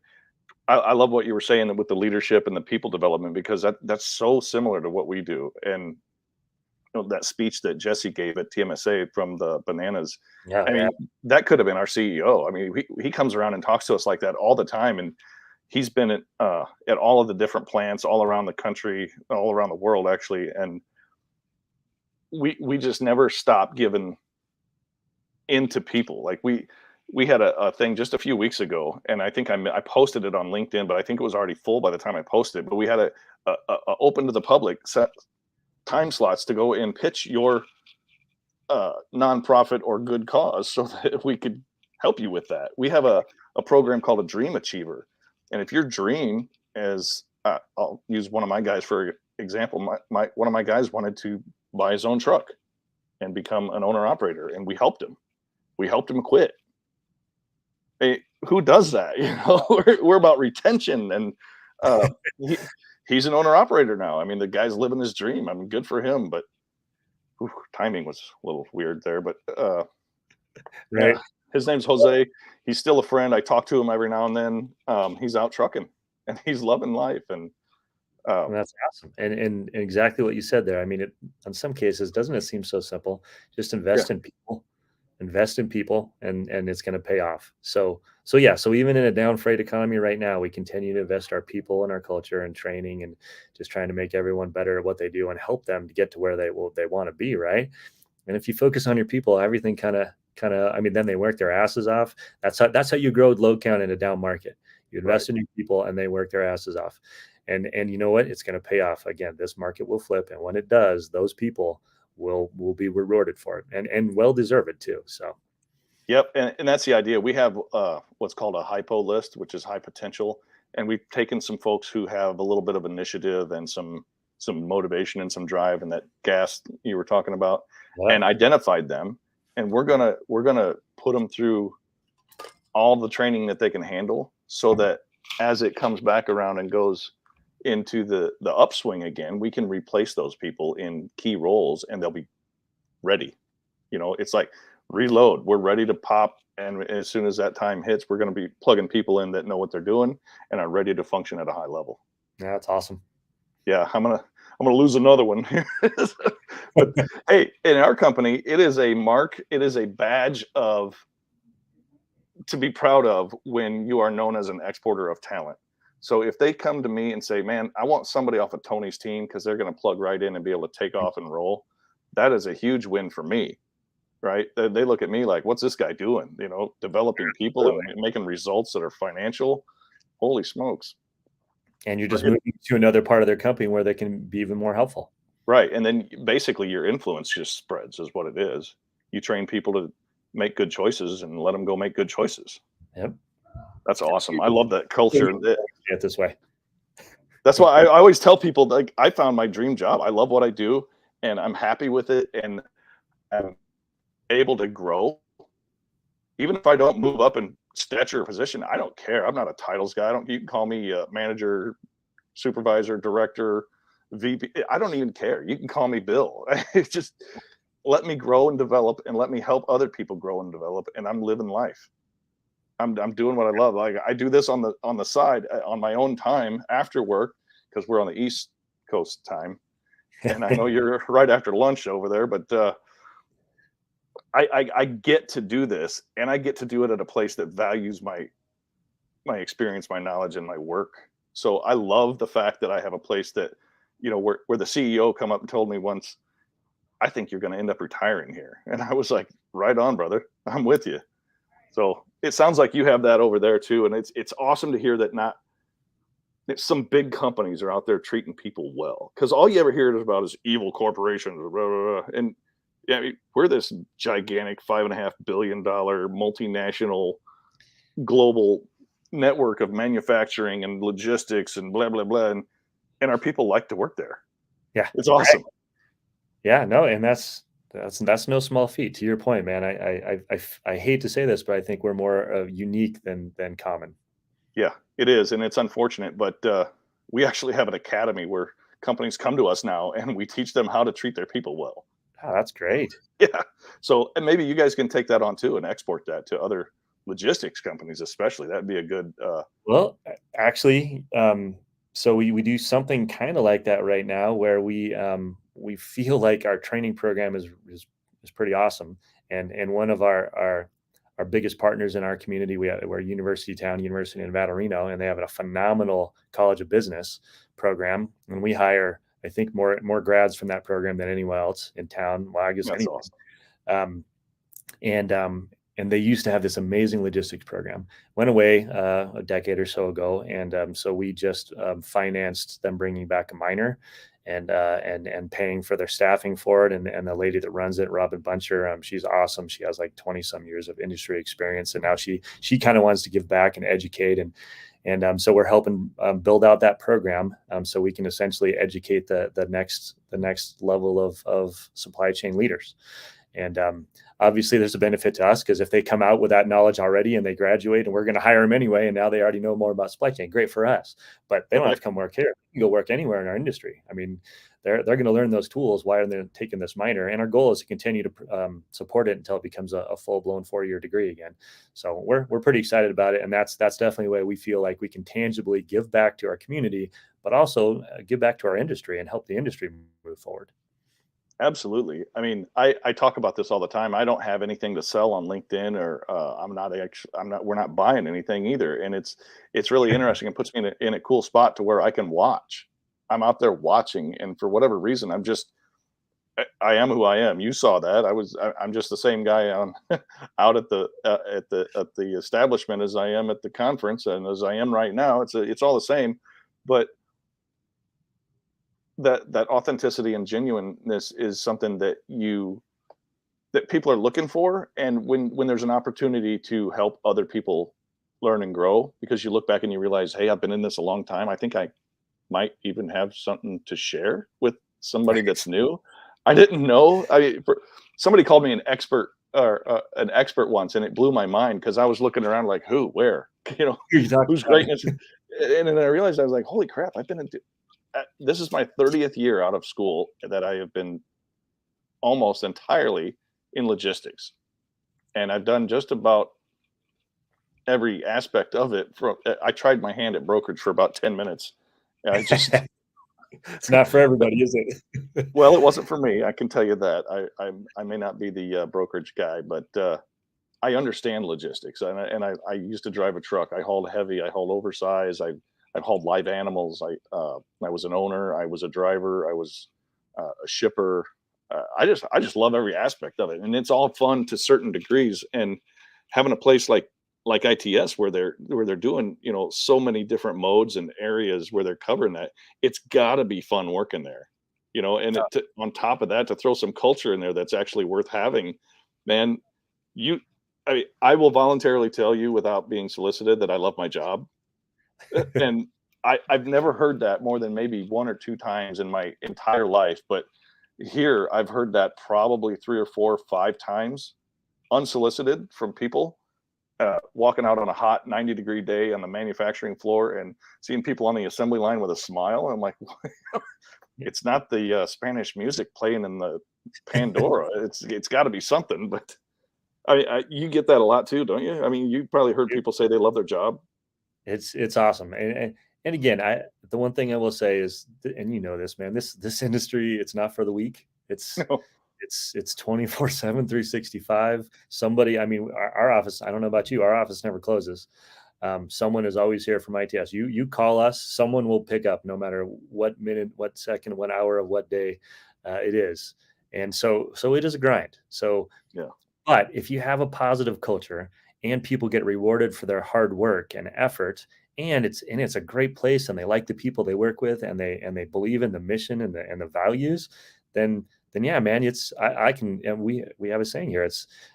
I love what you were saying with the leadership and the people development, because that's so similar to what we do. And that speech that Jesse gave at TMSA from the bananas, Yeah. I Yeah. mean, that could have been our CEO. I mean, he comes around and talks to us like that all the time, and he's been at all of the different plants all around the country, all around the world actually, and we just never stop giving into people. Like we had a thing just a few weeks ago, and I think I posted it on LinkedIn, but I think it was already full by the time I posted. But we had a open to the public set time slots to go and pitch your nonprofit or good cause, so that we could help you with that. We have a program called a Dream Achiever, and if your dream is, I'll use one of my guys for example. My one of my guys wanted to buy his own truck and become an owner operator, and we helped him. We helped him quit. Hey, who does that? We're about retention, and uh, he, he's an owner operator now. I mean, the guy's living his dream. I mean, good for him. But timing was a little weird there. But yeah, Right. his name's Jose. He's still a friend. I talk to him every now and then. He's out trucking, and he's loving life. And And um, that's awesome. And exactly what you said there. I mean, it in some cases, doesn't it seem so simple? Just yeah, invest in people, and it's going to pay off. So yeah, so even in a down freight economy right now, we continue to invest our people and our culture and training, and just trying to make everyone better at what they do and help them to get to where they want to be, right? And if you focus on your people, everything kind of, I mean, then they work their asses off. That's how you grow load count in a down market. You right. invest in your people, and they work their asses off. And you know what? It's going to pay off. Again, this market will flip, and when it does, those people will be rewarded for it, and well deserved too. So Yep, and that's the idea. We have what's called a hypo list, which is high potential, and we've taken some folks who have a little bit of initiative and some motivation and some drive and that gas you were talking about, yeah, and identified them, and we're gonna put them through all the training that they can handle, so that as it comes back around and goes into the upswing again, we can replace those people in key roles, and they'll be ready. It's like reload. We're ready to pop, and as soon as that time hits, we're going to be plugging people in that know what they're doing and are ready to function at a high level. yeah, that's awesome. Yeah, I'm gonna lose another one here. But hey, in our company, it is a mark. It is a badge of to be proud of when you are known as an exporter of talent. So if they come to me and say, "Man, I want somebody off of Tony's team because they're going to plug right in and be able to take off and roll," that is a huge win for me. right? They look at me like, what's this guy doing? You know, developing people and making results that are financial. Holy smokes. And you're But just moving to another part of their company where they can be even more helpful. right. And then basically your influence just spreads, is what it is. You train people to make good choices and let them go make good choices. Yep. That's awesome. I love that culture. It this way. That's why I always tell people, like, I found my dream job. I love what I do and I'm happy with it. And I'm able to grow. Even if I don't move up in stature or position, I don't care. I'm not a titles guy. You can call me manager, supervisor, director, VP. I don't even care. You can call me Bill. It's just let me grow and develop and let me help other people grow and develop. And I'm living life. I'm doing what I love. Like I do this on the side on my own time after work because we're on the East Coast time. And I know you're right after lunch over there, but I get to do this and I get to do it at a place that values my experience, my knowledge, and my work. So I love the fact that I have a place that, where the CEO come up and told me once, I think you're going to end up retiring here. And I was like, right on, brother. I'm with you. So it sounds like you have that over there too. And it's awesome to hear that some big companies are out there treating people well. Because all you ever hear about is evil corporations, blah, blah, blah. And yeah, I mean, we're this gigantic $5.5 billion multinational global network of manufacturing and logistics and blah blah blah, and our people like to work there. Yeah, it's awesome. Yeah, no, and that's no small feat. To your point, man, I hate to say this, but I think we're more unique than common. Yeah, it is, and it's unfortunate, but we actually have an academy where companies come to us now, and we teach them how to treat their people well. Oh, that's great. Yeah, so and maybe you guys can take that on too and export that to other logistics companies, especially. That'd be a good. Well, actually, so we do something kind of like that right now, where we feel like our training program is pretty awesome, and one of our biggest partners in our community, we're University Town, University of Nevada, Reno, and they have a phenomenal College of Business program, and we hire, I think, more grads from that program than anyone else in town. Well, I guess That's anyone. awesome. Um, and and they used to have this amazing logistics program. Went away a decade or so ago, and so we just financed them bringing back a minor, and paying for their staffing for it. And the lady that runs it, Robin Buncher, she's awesome. She has like 20 some years of industry experience, and now she kind of wants to give back and educate, and so we're helping build out that program, so we can essentially educate the next level of supply chain leaders. And obviously, there's a benefit to us because if they come out with that knowledge already and they graduate, and we're going to hire them anyway, and now they already know more about supply chain, great for us. But they don't have to come work here; they can go work anywhere in our industry. I mean, they're going to learn those tools while they're taking this minor. And our goal is to continue to support it until it becomes a full blown 4-year degree again. So we're pretty excited about it, and that's definitely a way we feel like we can tangibly give back to our community, but also give back to our industry and help the industry move forward. Absolutely. I mean, I talk about this all the time. I don't have anything to sell on LinkedIn, or we're not buying anything either. And it's really interesting. It puts me in a cool spot to where I can watch. I'm out there watching, and for whatever reason, I am who I am. You saw that. I'm just the same guy on out at the establishment as I am at the conference and as I am right now. It's all the same, but that authenticity and genuineness is something that people are looking for. And when there's an opportunity to help other people learn and grow, because you look back and you realize, hey, I've been in this a long time, I think I might even have something to share with somebody that's new. I didn't know. Somebody called me an expert, or an expert once, and it blew my mind because I was looking around like, who, where, who's greatness. And then I realized, I was like, holy crap, this is my 30th year out of school that I have been almost entirely in logistics. And I've done just about every aspect of it. I tried my hand at brokerage for about 10 minutes. And I just, it's not for everybody, is it? well, it wasn't for me. I can tell you that. I may not be the brokerage guy, but I understand logistics. I used to drive a truck. I hauled heavy. I hauled oversized. I've hauled live animals. I was an owner. I was a driver. I was a shipper. I just love every aspect of it, and it's all fun to certain degrees. And having a place like ITS where they're doing so many different modes and areas where they're covering that, it's got to be fun working there, And on top of that, to throw some culture in there that's actually worth having, man. You, I will voluntarily tell you without being solicited that I love my job, and I've never heard that more than maybe one or two times in my entire life, but here I've heard that probably 3 or 4 or 5 times unsolicited from people walking out on a hot 90-degree day on the manufacturing floor and seeing people on the assembly line with a smile. I'm like, it's not the Spanish music playing in the Pandora. It's got to be something. But you get that a lot too, don't you? I mean, you probably heard people say they love their job. It's awesome. And again, the one thing I will say is, and you know this, man, this industry, it's not for the weak. It's No. it's 24/7, 365. Somebody, I mean, our office, I don't know about you, our office never closes. Someone is always here from ITS. You call us, someone will pick up no matter what minute, what second, what hour of what day it is. And so it is a grind. So Yeah. but if you have a positive culture and people get rewarded for their hard work and effort, and it's a great place, and they like the people they work with, and they believe in the mission and the values, then yeah, man, I can, and we have a saying here.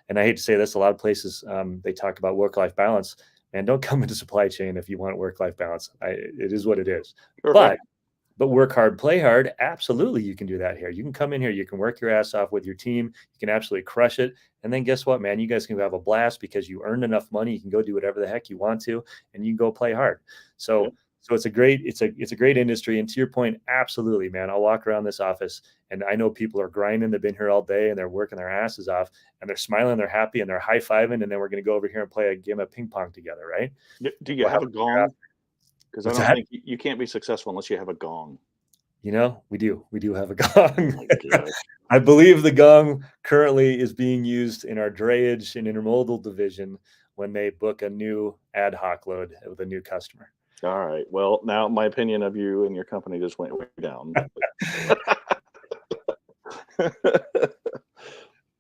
And I hate to say this, a lot of places they talk about work-life balance. And don't come into supply chain if you want work-life balance. It is what it is. Perfect. But work hard, play hard. Absolutely, you can do that here. You can come in here, you can work your ass off with your team. You can absolutely crush it. And then guess what, man? You guys can have a blast because you earned enough money. You can go do whatever the heck you want to, and you can go play hard. So Yeah. so it's a great industry. And to your point, absolutely, man. I'll walk around this office and I know people are grinding. They've been here all day and they're working their asses off and they're smiling, they're happy, and they're high-fiving. And then we're going to go over here and play a game of ping pong together, right? Do you have a gong? Because I What's don't that? think you can't be successful unless you have a gong. You know, we do have a gong. Oh my gosh. I believe the gong currently is being used in our drayage and intermodal division when they book a new ad hoc load with a new customer. All right. Well, now my opinion of you and your company just went way down.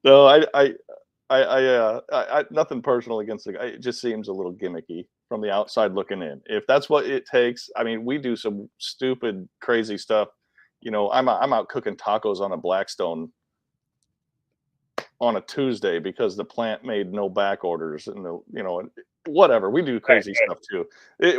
No, nothing personal against the guy. It just seems a little gimmicky from the outside looking in. If that's what it takes, I mean, we do some stupid, crazy stuff. I'm out cooking tacos on a Blackstone on a Tuesday because the plant made no back orders, and whatever. We do crazy stuff too.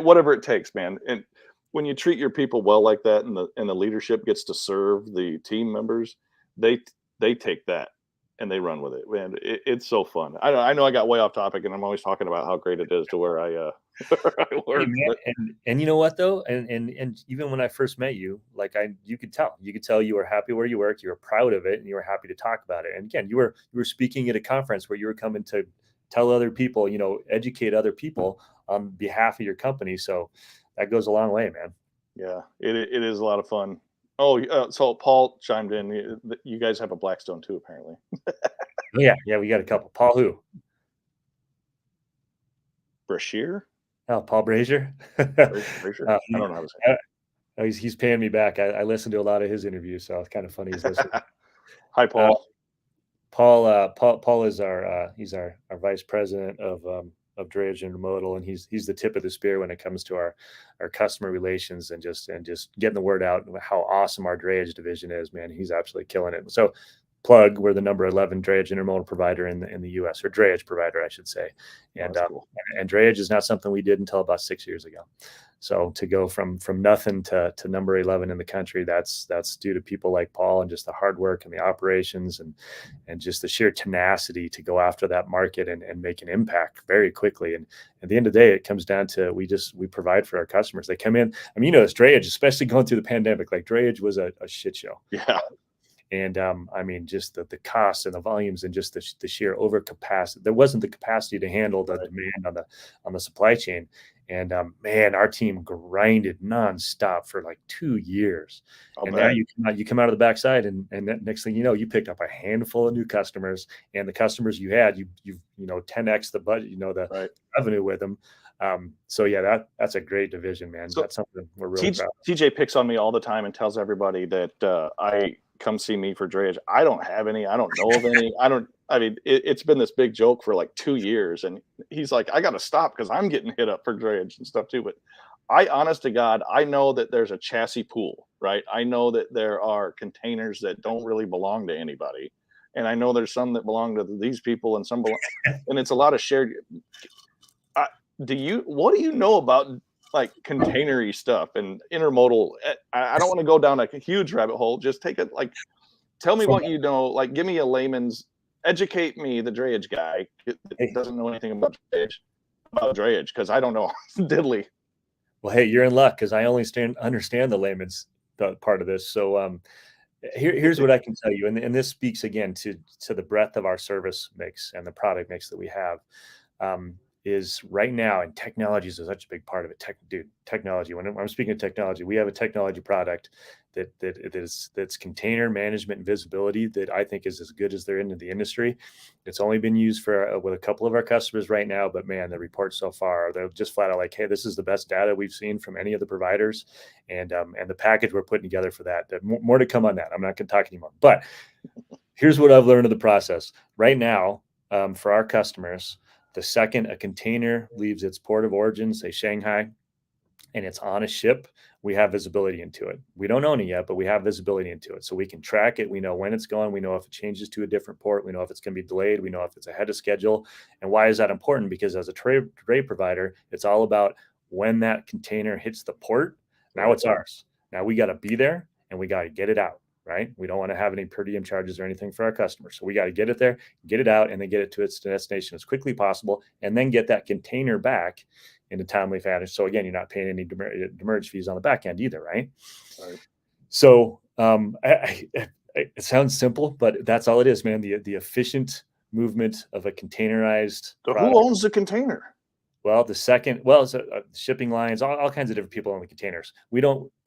Whatever it takes, man. And when you treat your people well like that, and the leadership gets to serve the team members, they take that and they run with it. Man, it's so fun. I know I got way off topic, and I'm always talking about how great it is to where I where I work. Hey, man, and you know what though, and even when I first met you, like you could tell you were happy where you work, you were proud of it, and you were happy to talk about it. And again, you were speaking at a conference where you were coming to tell other people, educate other people on behalf of your company. So that goes a long way, man. Yeah, it is a lot of fun. Oh, so Paul chimed in. You guys have a Blackstone too, apparently. Oh, yeah, we got a couple. Paul who? Brashear? Oh, Paul Brazier. Brazier? I don't know how to say it. He's paying me back. I listened to a lot of his interviews, so it's kind of funny he's listening. Hi, Paul. Paul is he's our vice president of drayage and intermodal, and he's the tip of the spear when it comes to our customer relations and just getting the word out how awesome our drayage division is, man. He's absolutely killing it. So plug, we're the number 11 drayage intermodal provider in the US, or drayage provider, I should say. And cool. And drayage is not something we did until about 6 years ago. So to go from nothing to number 11 in the country, that's due to people like Paul and just the hard work and the operations and just the sheer tenacity to go after that market and make an impact very quickly. And at the end of the day, it comes down to we provide for our customers. They come in. I mean, it's drayage, especially going through the pandemic. Like drayage was a shit show. Yeah. And I mean, just the costs and the volumes and just the sheer overcapacity. There wasn't the capacity to handle the demand on the supply chain. And man, our team grinded nonstop for like 2 years. Now you come out of the backside, and next thing you know, you picked up a handful of new customers, and the customers you had, you've 10x the budget, the revenue with them. So yeah, that's a great division, man. So that's something we're really proud of. TJ picks on me all the time and tells everybody that come see me for drayage. I don't have any. I don't know of any. I mean, it's been this big joke for like 2 years. And he's like, I got to stop because I'm getting hit up for drayage and stuff too. But honest to God, I know that there's a chassis pool, right? I know that there are containers that don't really belong to anybody. And I know there's some that belong to these people and some belong, and it's a lot of shared. What do you know about like containery stuff and intermodal? I don't want to go down like a huge rabbit hole. Just take it, like, tell me what you know. Like, give me a layman's, educate me, the drayage guy that doesn't know anything about drayage, because I don't know diddly. Well, hey, you're in luck because I only understand the layman's part of this. So here's what I can tell you, and this speaks again to the breadth of our service mix and the product mix that we have. Is right now, and technology is such a big part of it. Technology. When I'm speaking of technology, we have a technology product that's container management and visibility that I think is as good as they're in the industry. It's only been used for with a couple of our customers right now, but man, the reports so far, they're just flat out like, hey, this is the best data we've seen from any of the providers, and the package we're putting together for that. More to come on that. I'm not going to talk anymore, but here's what I've learned of the process right now for our customers. The second a container leaves its port of origin, say Shanghai, and it's on a ship, we have visibility into it. We don't own it yet, but we have visibility into it. So we can track it. We know when it's going. We know if it changes to a different port. We know if it's going to be delayed. We know if it's ahead of schedule. And why is that important? Because as a dray provider, it's all about when that container hits the port. Now it's ours. Now we got to be there and we got to get it out. Right? We don't want to have any per diem charges or anything for our customers. So we got to get it there, get it out, and then get it to its destination as quickly as possible, and then get that container back in a timely fashion. So again, you're not paying any demurrage fees on the back end either, right? So it sounds simple, but that's all it is, man. The efficient movement of a containerized product. Who owns the container? Well, it's shipping lines, all kinds of different people own the containers.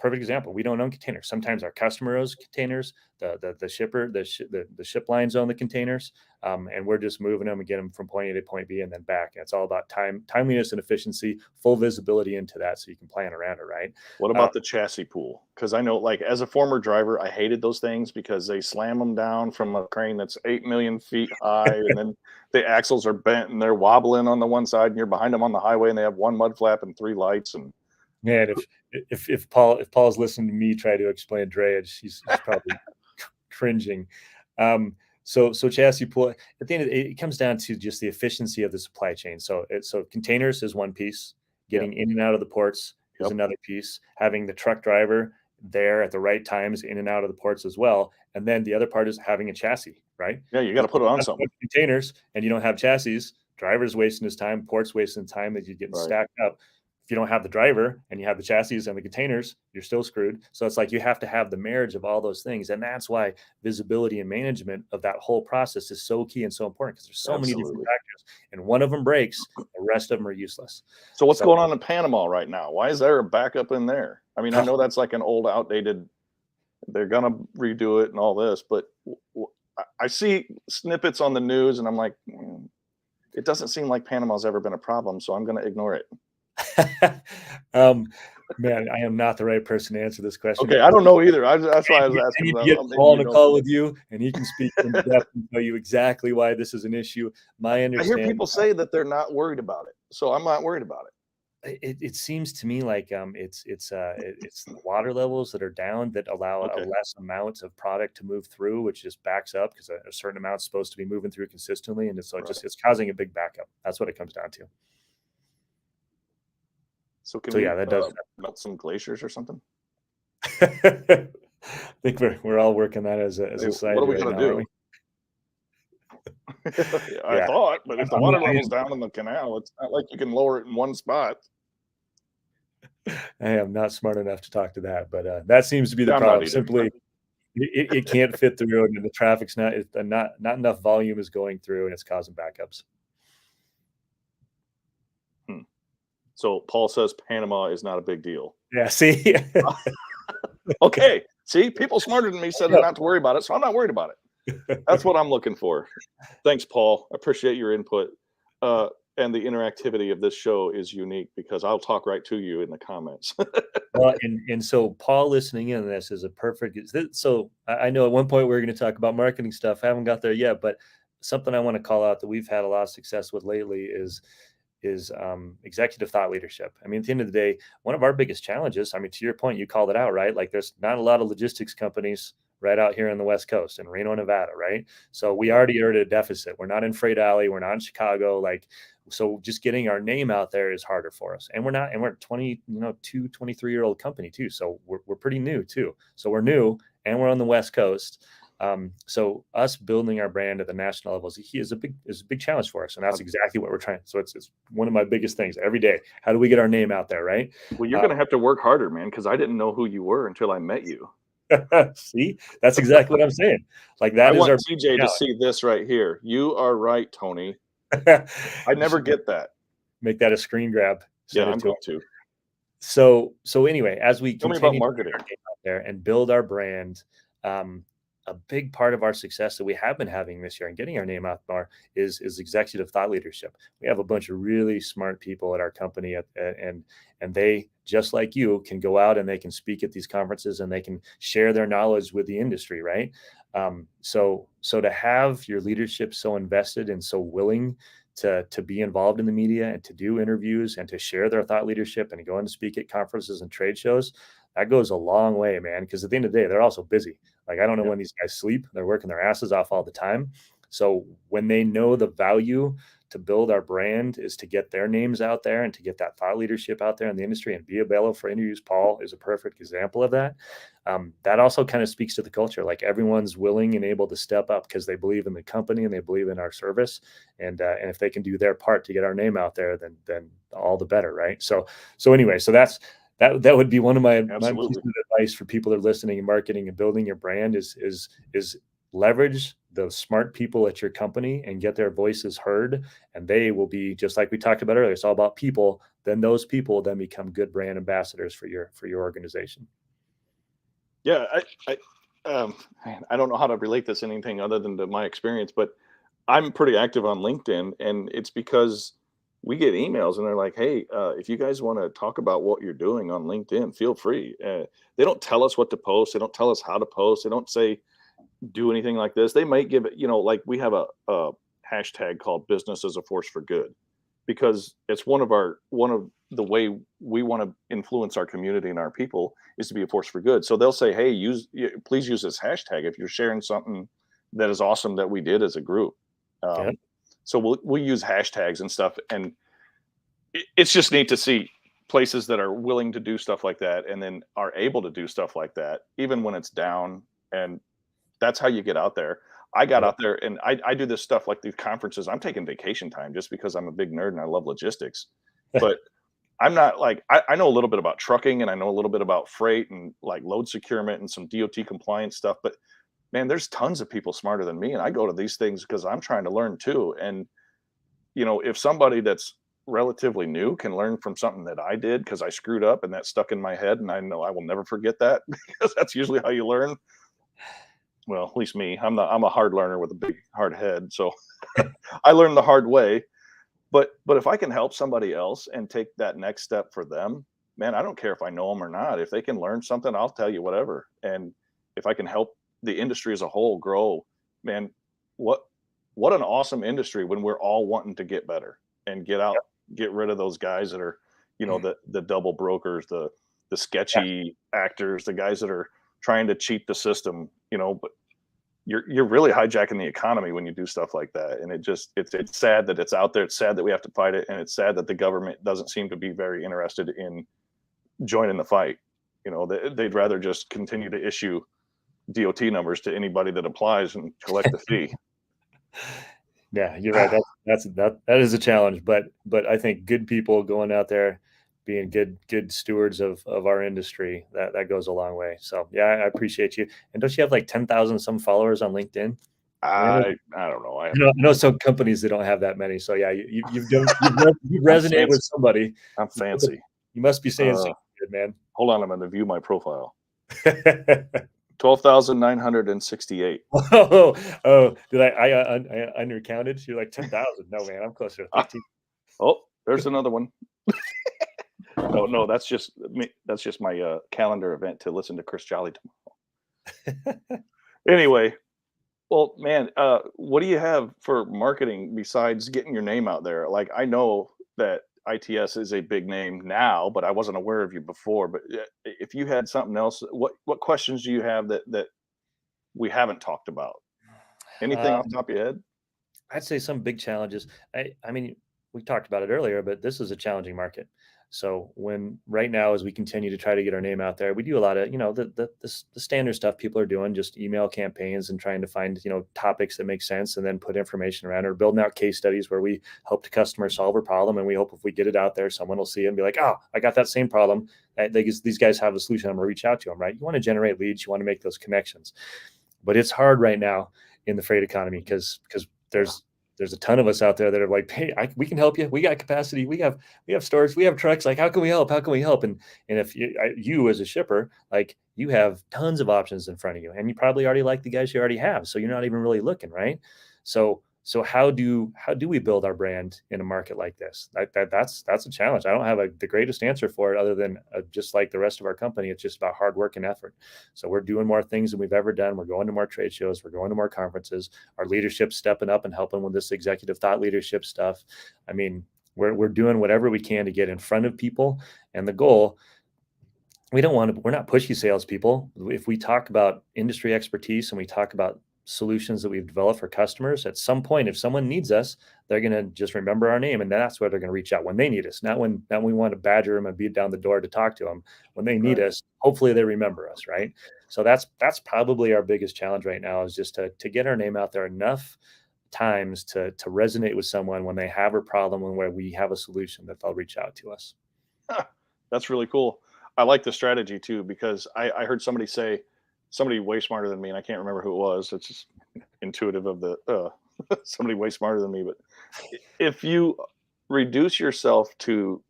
Perfect example, we don't own containers. Sometimes our customer owns containers, the shipper, the ship lines own the containers, and we're just moving them and get them from point A to point B and then back. And it's all about timeliness and efficiency, full visibility into that so you can plan around it, right? What about the chassis pool? Because I know, like, as a former driver, I hated those things because they slam them down from a crane that's 8 million feet high, and then the axles are bent and they're wobbling on the one side, and you're behind them on the highway, and they have one mud flap and 3 lights. And man, if Paul's listening to me try to explain drayage, he's probably cringing. So chassis pool, at the end of it comes down to just the efficiency of the supply chain. So containers is one piece, getting in and out of the ports is another piece, having the truck driver there at the right times in and out of the ports as well. And then the other part is having a chassis, right? Yeah, you got to put it on something. Containers, and you don't have chassis, driver's wasting his time, port's wasting time that you get stacked up. If you don't have the driver and you have the chassis and the containers, you're still screwed. So it's like you have to have the marriage of all those things. And that's why visibility and management of that whole process is so key and so important, because there's so many different factors, and one of them breaks, the rest of them are useless. So what's going on in Panama right now? Why is there a backup in there? I mean, I know that's like an old, outdated, they're going to redo it and all this, but I see snippets on the news and I'm like, it doesn't seem like Panama's ever been a problem, so I'm going to ignore it. Man, I am not the right person to answer this question. Okay, I don't know either. That's why I was asking. I need to get Paul on a call with you, and he can speak in depth and tell you exactly why this is an issue. My understanding. I hear people say that they're not worried about it, so I'm not worried about it. It seems to me like it's the water levels that are down that allow a less amount of product to move through, which just backs up because a certain amount is supposed to be moving through consistently, and so it's causing a big backup. That's what it comes down to. So can we melt some glaciers or something? I think we're all working that as a society. What are we going to do? I thought, but if the water level's down in the canal, it's not like you can lower it in one spot. I am not smart enough to talk to that, but that seems to be the problem. Simply, it can't fit the road, and the traffic's not enough volume is going through, and it's causing backups. So Paul says Panama is not a big deal. Yeah, see? Okay. See, people smarter than me said not to worry about it, so I'm not worried about it. That's what I'm looking for. Thanks, Paul. I appreciate your input. and the interactivity of this show is unique because I'll talk right to you in the comments. Well, and so Paul listening in on this is a perfect. So I know at one point we are going to talk about marketing stuff. I haven't got there yet, but something I want to call out that we've had a lot of success with lately is executive thought leadership. I mean, at the end of the day, one of our biggest challenges, I mean, to your point, you called it out, right? Like there's not a lot of logistics companies right out here on the West Coast in Reno, Nevada, right? So we already are at a deficit. We're not in Freight Alley. We're not in Chicago. Like, so just getting our name out there is harder for us. And we're 23-year-old company too. So we're pretty new too. So we're new and we're on the West Coast. So us building our brand at the national level is a big challenge for us. And that's exactly what we're trying. So it's one of my biggest things every day. How do we get our name out there? Right. Well, you're going to have to work harder, man, because I didn't know who you were until I met you. See, that's exactly what I'm saying. Like that I is want our TJ to see this right here. You are right, Tony. I never get that. Make that a screen grab. Yeah, I'm going to. So anyway, as we Tell me continue about marketing to get our name out there and build our brand, a big part of our success that we have been having this year and getting our name out more is executive thought leadership. We have a bunch of really smart people at our company, and they, just like you, can go out and they can speak at these conferences and they can share their knowledge with the industry, right? So to have your leadership so invested and so willing to be involved in the media and to do interviews and to share their thought leadership and go and speak at conferences and trade shows, that goes a long way, man. Because at the end of the day, they're also busy. Like, I don't know when these guys sleep. They're working their asses off all the time. So when they know the value to build our brand is to get their names out there and to get that thought leadership out there in the industry and be available for interviews. Paul is a perfect example of that. That also kind of speaks to the culture. Like, everyone's willing and able to step up because they believe in the company and they believe in our service. And if they can do their part to get our name out there, then all the better, right? So anyway, so that would be one of my pieces of advice for people that are listening in marketing and building your brand is leverage the smart people at your company and get their voices heard. And they will be, just like we talked about earlier, it's all about people. Then those people will then become good brand ambassadors for your organization. Yeah. I don't know how to relate this to anything other than to my experience, but I'm pretty active on LinkedIn, and it's because we get emails and they're like, hey, if you guys want to talk about what you're doing on LinkedIn, feel free. They don't tell us what to post. They don't tell us how to post. They don't say do anything like this. They might give it, like we have a hashtag called business as a force for good, because it's one of the way we want to influence our community and our people is to be a force for good. So they'll say, hey, please use this hashtag if you're sharing something that is awesome that we did as a group. So we'll use hashtags and stuff, and it's just neat to see places that are willing to do stuff like that and then are able to do stuff like that even when it's down. And that's how you get out there. I got out there, and I do this stuff like these conferences. I'm taking vacation time just because I'm a big nerd and I love logistics. But I'm not like, I know a little bit about trucking and I know a little bit about freight and like load securement and some DOT compliance stuff. But man, there's tons of people smarter than me. And I go to these things because I'm trying to learn too. And, if somebody that's relatively new can learn from something that I did because I screwed up and that stuck in my head, and I know I will never forget that because that's usually how you learn. Well, at least me. I'm a hard learner with a big hard head. So I learned the hard way. But if I can help somebody else and take that next step for them, man, I don't care if I know them or not. If they can learn something, I'll tell you whatever. And if I can help the industry as a whole grow, man, what an awesome industry when we're all wanting to get better and get rid of those guys that are, the double brokers, the sketchy actors, the guys that are trying to cheat the system, but you're really hijacking the economy when you do stuff like that. And it's sad that it's out there. It's sad that we have to fight it. And it's sad that the government doesn't seem to be very interested in joining the fight. They'd rather just continue to issue DOT numbers to anybody that applies and collect the fee. Yeah, you're right. That is a challenge, but I think good people going out there being good stewards of our industry, that goes a long way. So yeah, I appreciate you. And don't you have like 10,000 some followers on LinkedIn? I don't know. I know some companies that don't have that many. So yeah, you've resonated with somebody. I'm fancy. You must be saying something good, man. Hold on, I'm going to view my profile. 12,968. Oh, did I undercounted? You're like 10,000. No, man, I'm closer to 15. Oh, there's another one. No, that's just me. That's just my calendar event to listen to Chris Jolly tomorrow. Anyway, well, man, what do you have for marketing besides getting your name out there? Like, I know that ITS is a big name now, but I wasn't aware of you before. But if you had something else, what questions do you have that we haven't talked about? Anything off the Um, top of your head? I'd say some big challenges. I mean, we talked about it earlier, but this is a challenging market. So when right now, as we continue to try to get our name out there, we do a lot of, the standard stuff people are doing, just email campaigns and trying to find, topics that make sense and then put information around it, or building out case studies where we help the customer solve a problem. And we hope if we get it out there, someone will see it and be like, oh, I got that same problem. These guys have a solution. I'm gonna reach out to them, right? You want to generate leads, you want to make those connections, but it's hard right now in the freight economy because Yeah. there's a ton of us out there that are like, hey, we can help you. We got capacity. We have stores. We have trucks. Like, how can we help? How can we help? And if you as a shipper, like you have tons of options in front of you, and you probably already like the guys you already have, so you're not even really looking, right? So how do we build our brand in a market like this? That's a challenge. I don't have the greatest answer for it other than just like the rest of our company. It's just about hard work and effort. So we're doing more things than we've ever done. We're going to more trade shows. We're going to more conferences. Our leadership's stepping up and helping with this executive thought leadership stuff. I mean, we're doing whatever we can to get in front of people. And the goal, we're not pushy salespeople. If we talk about industry expertise and we talk about solutions that we've developed for customers, at some point, if someone needs us, they're going to just remember our name, and that's where they're going to reach out when they need us, not when we want to badger them and beat down the door to talk to them. When they need Right. us, hopefully they remember us, right? So that's probably our biggest challenge right now, is just to get our name out there enough times to resonate with someone when they have a problem and where we have a solution that they'll reach out to us. That's really cool. I like the strategy too because I heard somebody say, somebody way smarter than me, and I can't remember who it was. It's just intuitive of the somebody way smarter than me. But if you reduce yourself to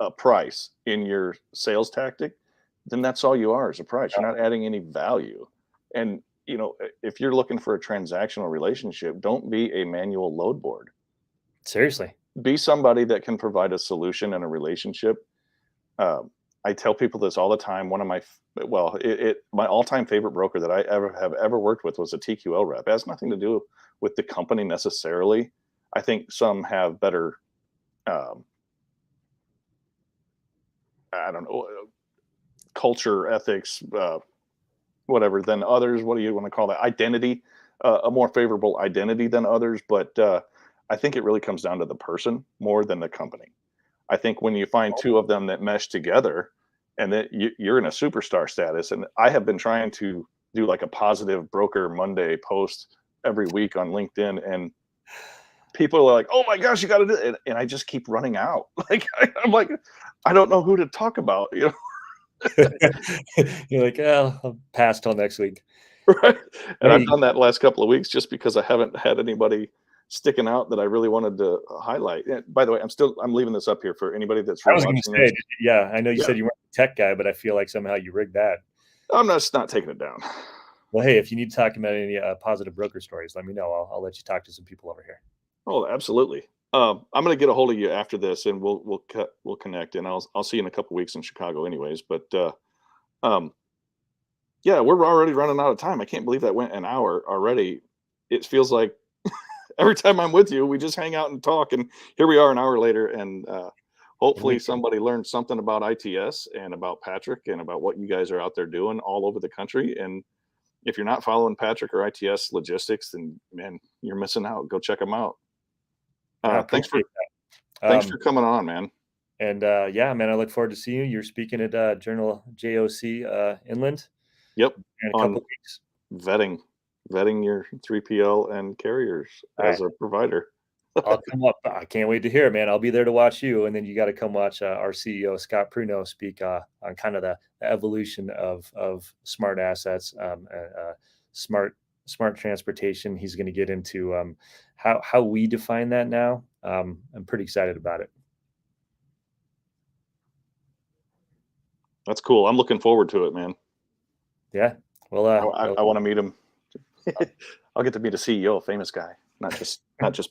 a price in your sales tactic, then that's all you are, is a price. You're not adding any value. And if you're looking for a transactional relationship, don't be a manual load board. Seriously. Be somebody that can provide a solution and a relationship. Um, I tell people this all the time. One of my my all-time favorite broker that I ever worked with was a TQL rep. It has nothing to do with the company necessarily. I think some have better, um, I don't know, culture, ethics, whatever, than others. What do you want to call that? Identity, a more favorable identity than others. But I think it really comes down to the person more than the company. I think when you find two of them that mesh together, and that you're in a superstar status. And I have been trying to do like a positive broker Monday post every week on LinkedIn, and people are like, "Oh my gosh, you got to do it," and I just keep running out. Like I'm like, I don't know who to talk about, You're like, oh, I'll pass till next week. right? And I've Hey, done that last couple of weeks just because I haven't had anybody sticking out that I really wanted to highlight. And by the way, I'm leaving this up here for anybody that's I was going to rewatching say, this. yeah, I know you Yeah, said you weren't a tech guy, but I feel like somehow you rigged that. I'm not taking it down. Well, hey, if you need to talk about any positive broker stories, let me know. I'll let you talk to some people over here. Oh, absolutely. I'm gonna get a hold of you after this, and we'll connect, and I'll see you in a couple weeks in Chicago, anyways. But um, yeah, we're already running out of time. I can't believe that went an hour already. It feels like every time I'm with you, we just hang out and talk, and here we are an hour later, and And we hopefully somebody learned something about ITS and about Patrick and about what you guys are out there doing all over the country. And if you're not following Patrick or ITS Logistics, then man, you're missing out. Go check them out. I Thanks for appreciate that. Thanks for coming on, man. And yeah, man, I look forward to seeing you. You're speaking at Journal JOC Inland Yep, in a couple on weeks. vetting your 3PL and carriers All as right. a provider. I'll come up. I can't wait to hear it, man. I'll be there to watch you, and then you got to come watch our CEO Scott Pruno speak on kind of the evolution of smart assets, smart transportation. He's going to get into how we define that now. I'm pretty excited about it. That's cool. I'm looking forward to it, man. Yeah. Well, well, I want to meet him. I'll get to meet a CEO, a famous guy, not just Patrick.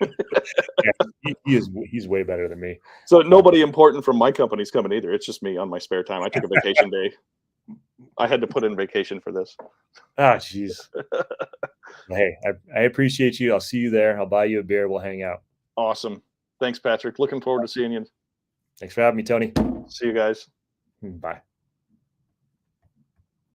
Yeah, he's way better than me. So nobody important from my company's coming either. It's just me on my spare time. I took a vacation day. I had to put in vacation for this. Ah, jeez. Hey, I appreciate you. I'll see you there. I'll buy you a beer. We'll hang out. Awesome. Thanks, Patrick. Looking forward to seeing you. Thanks for having me, Tony. See you guys. Bye.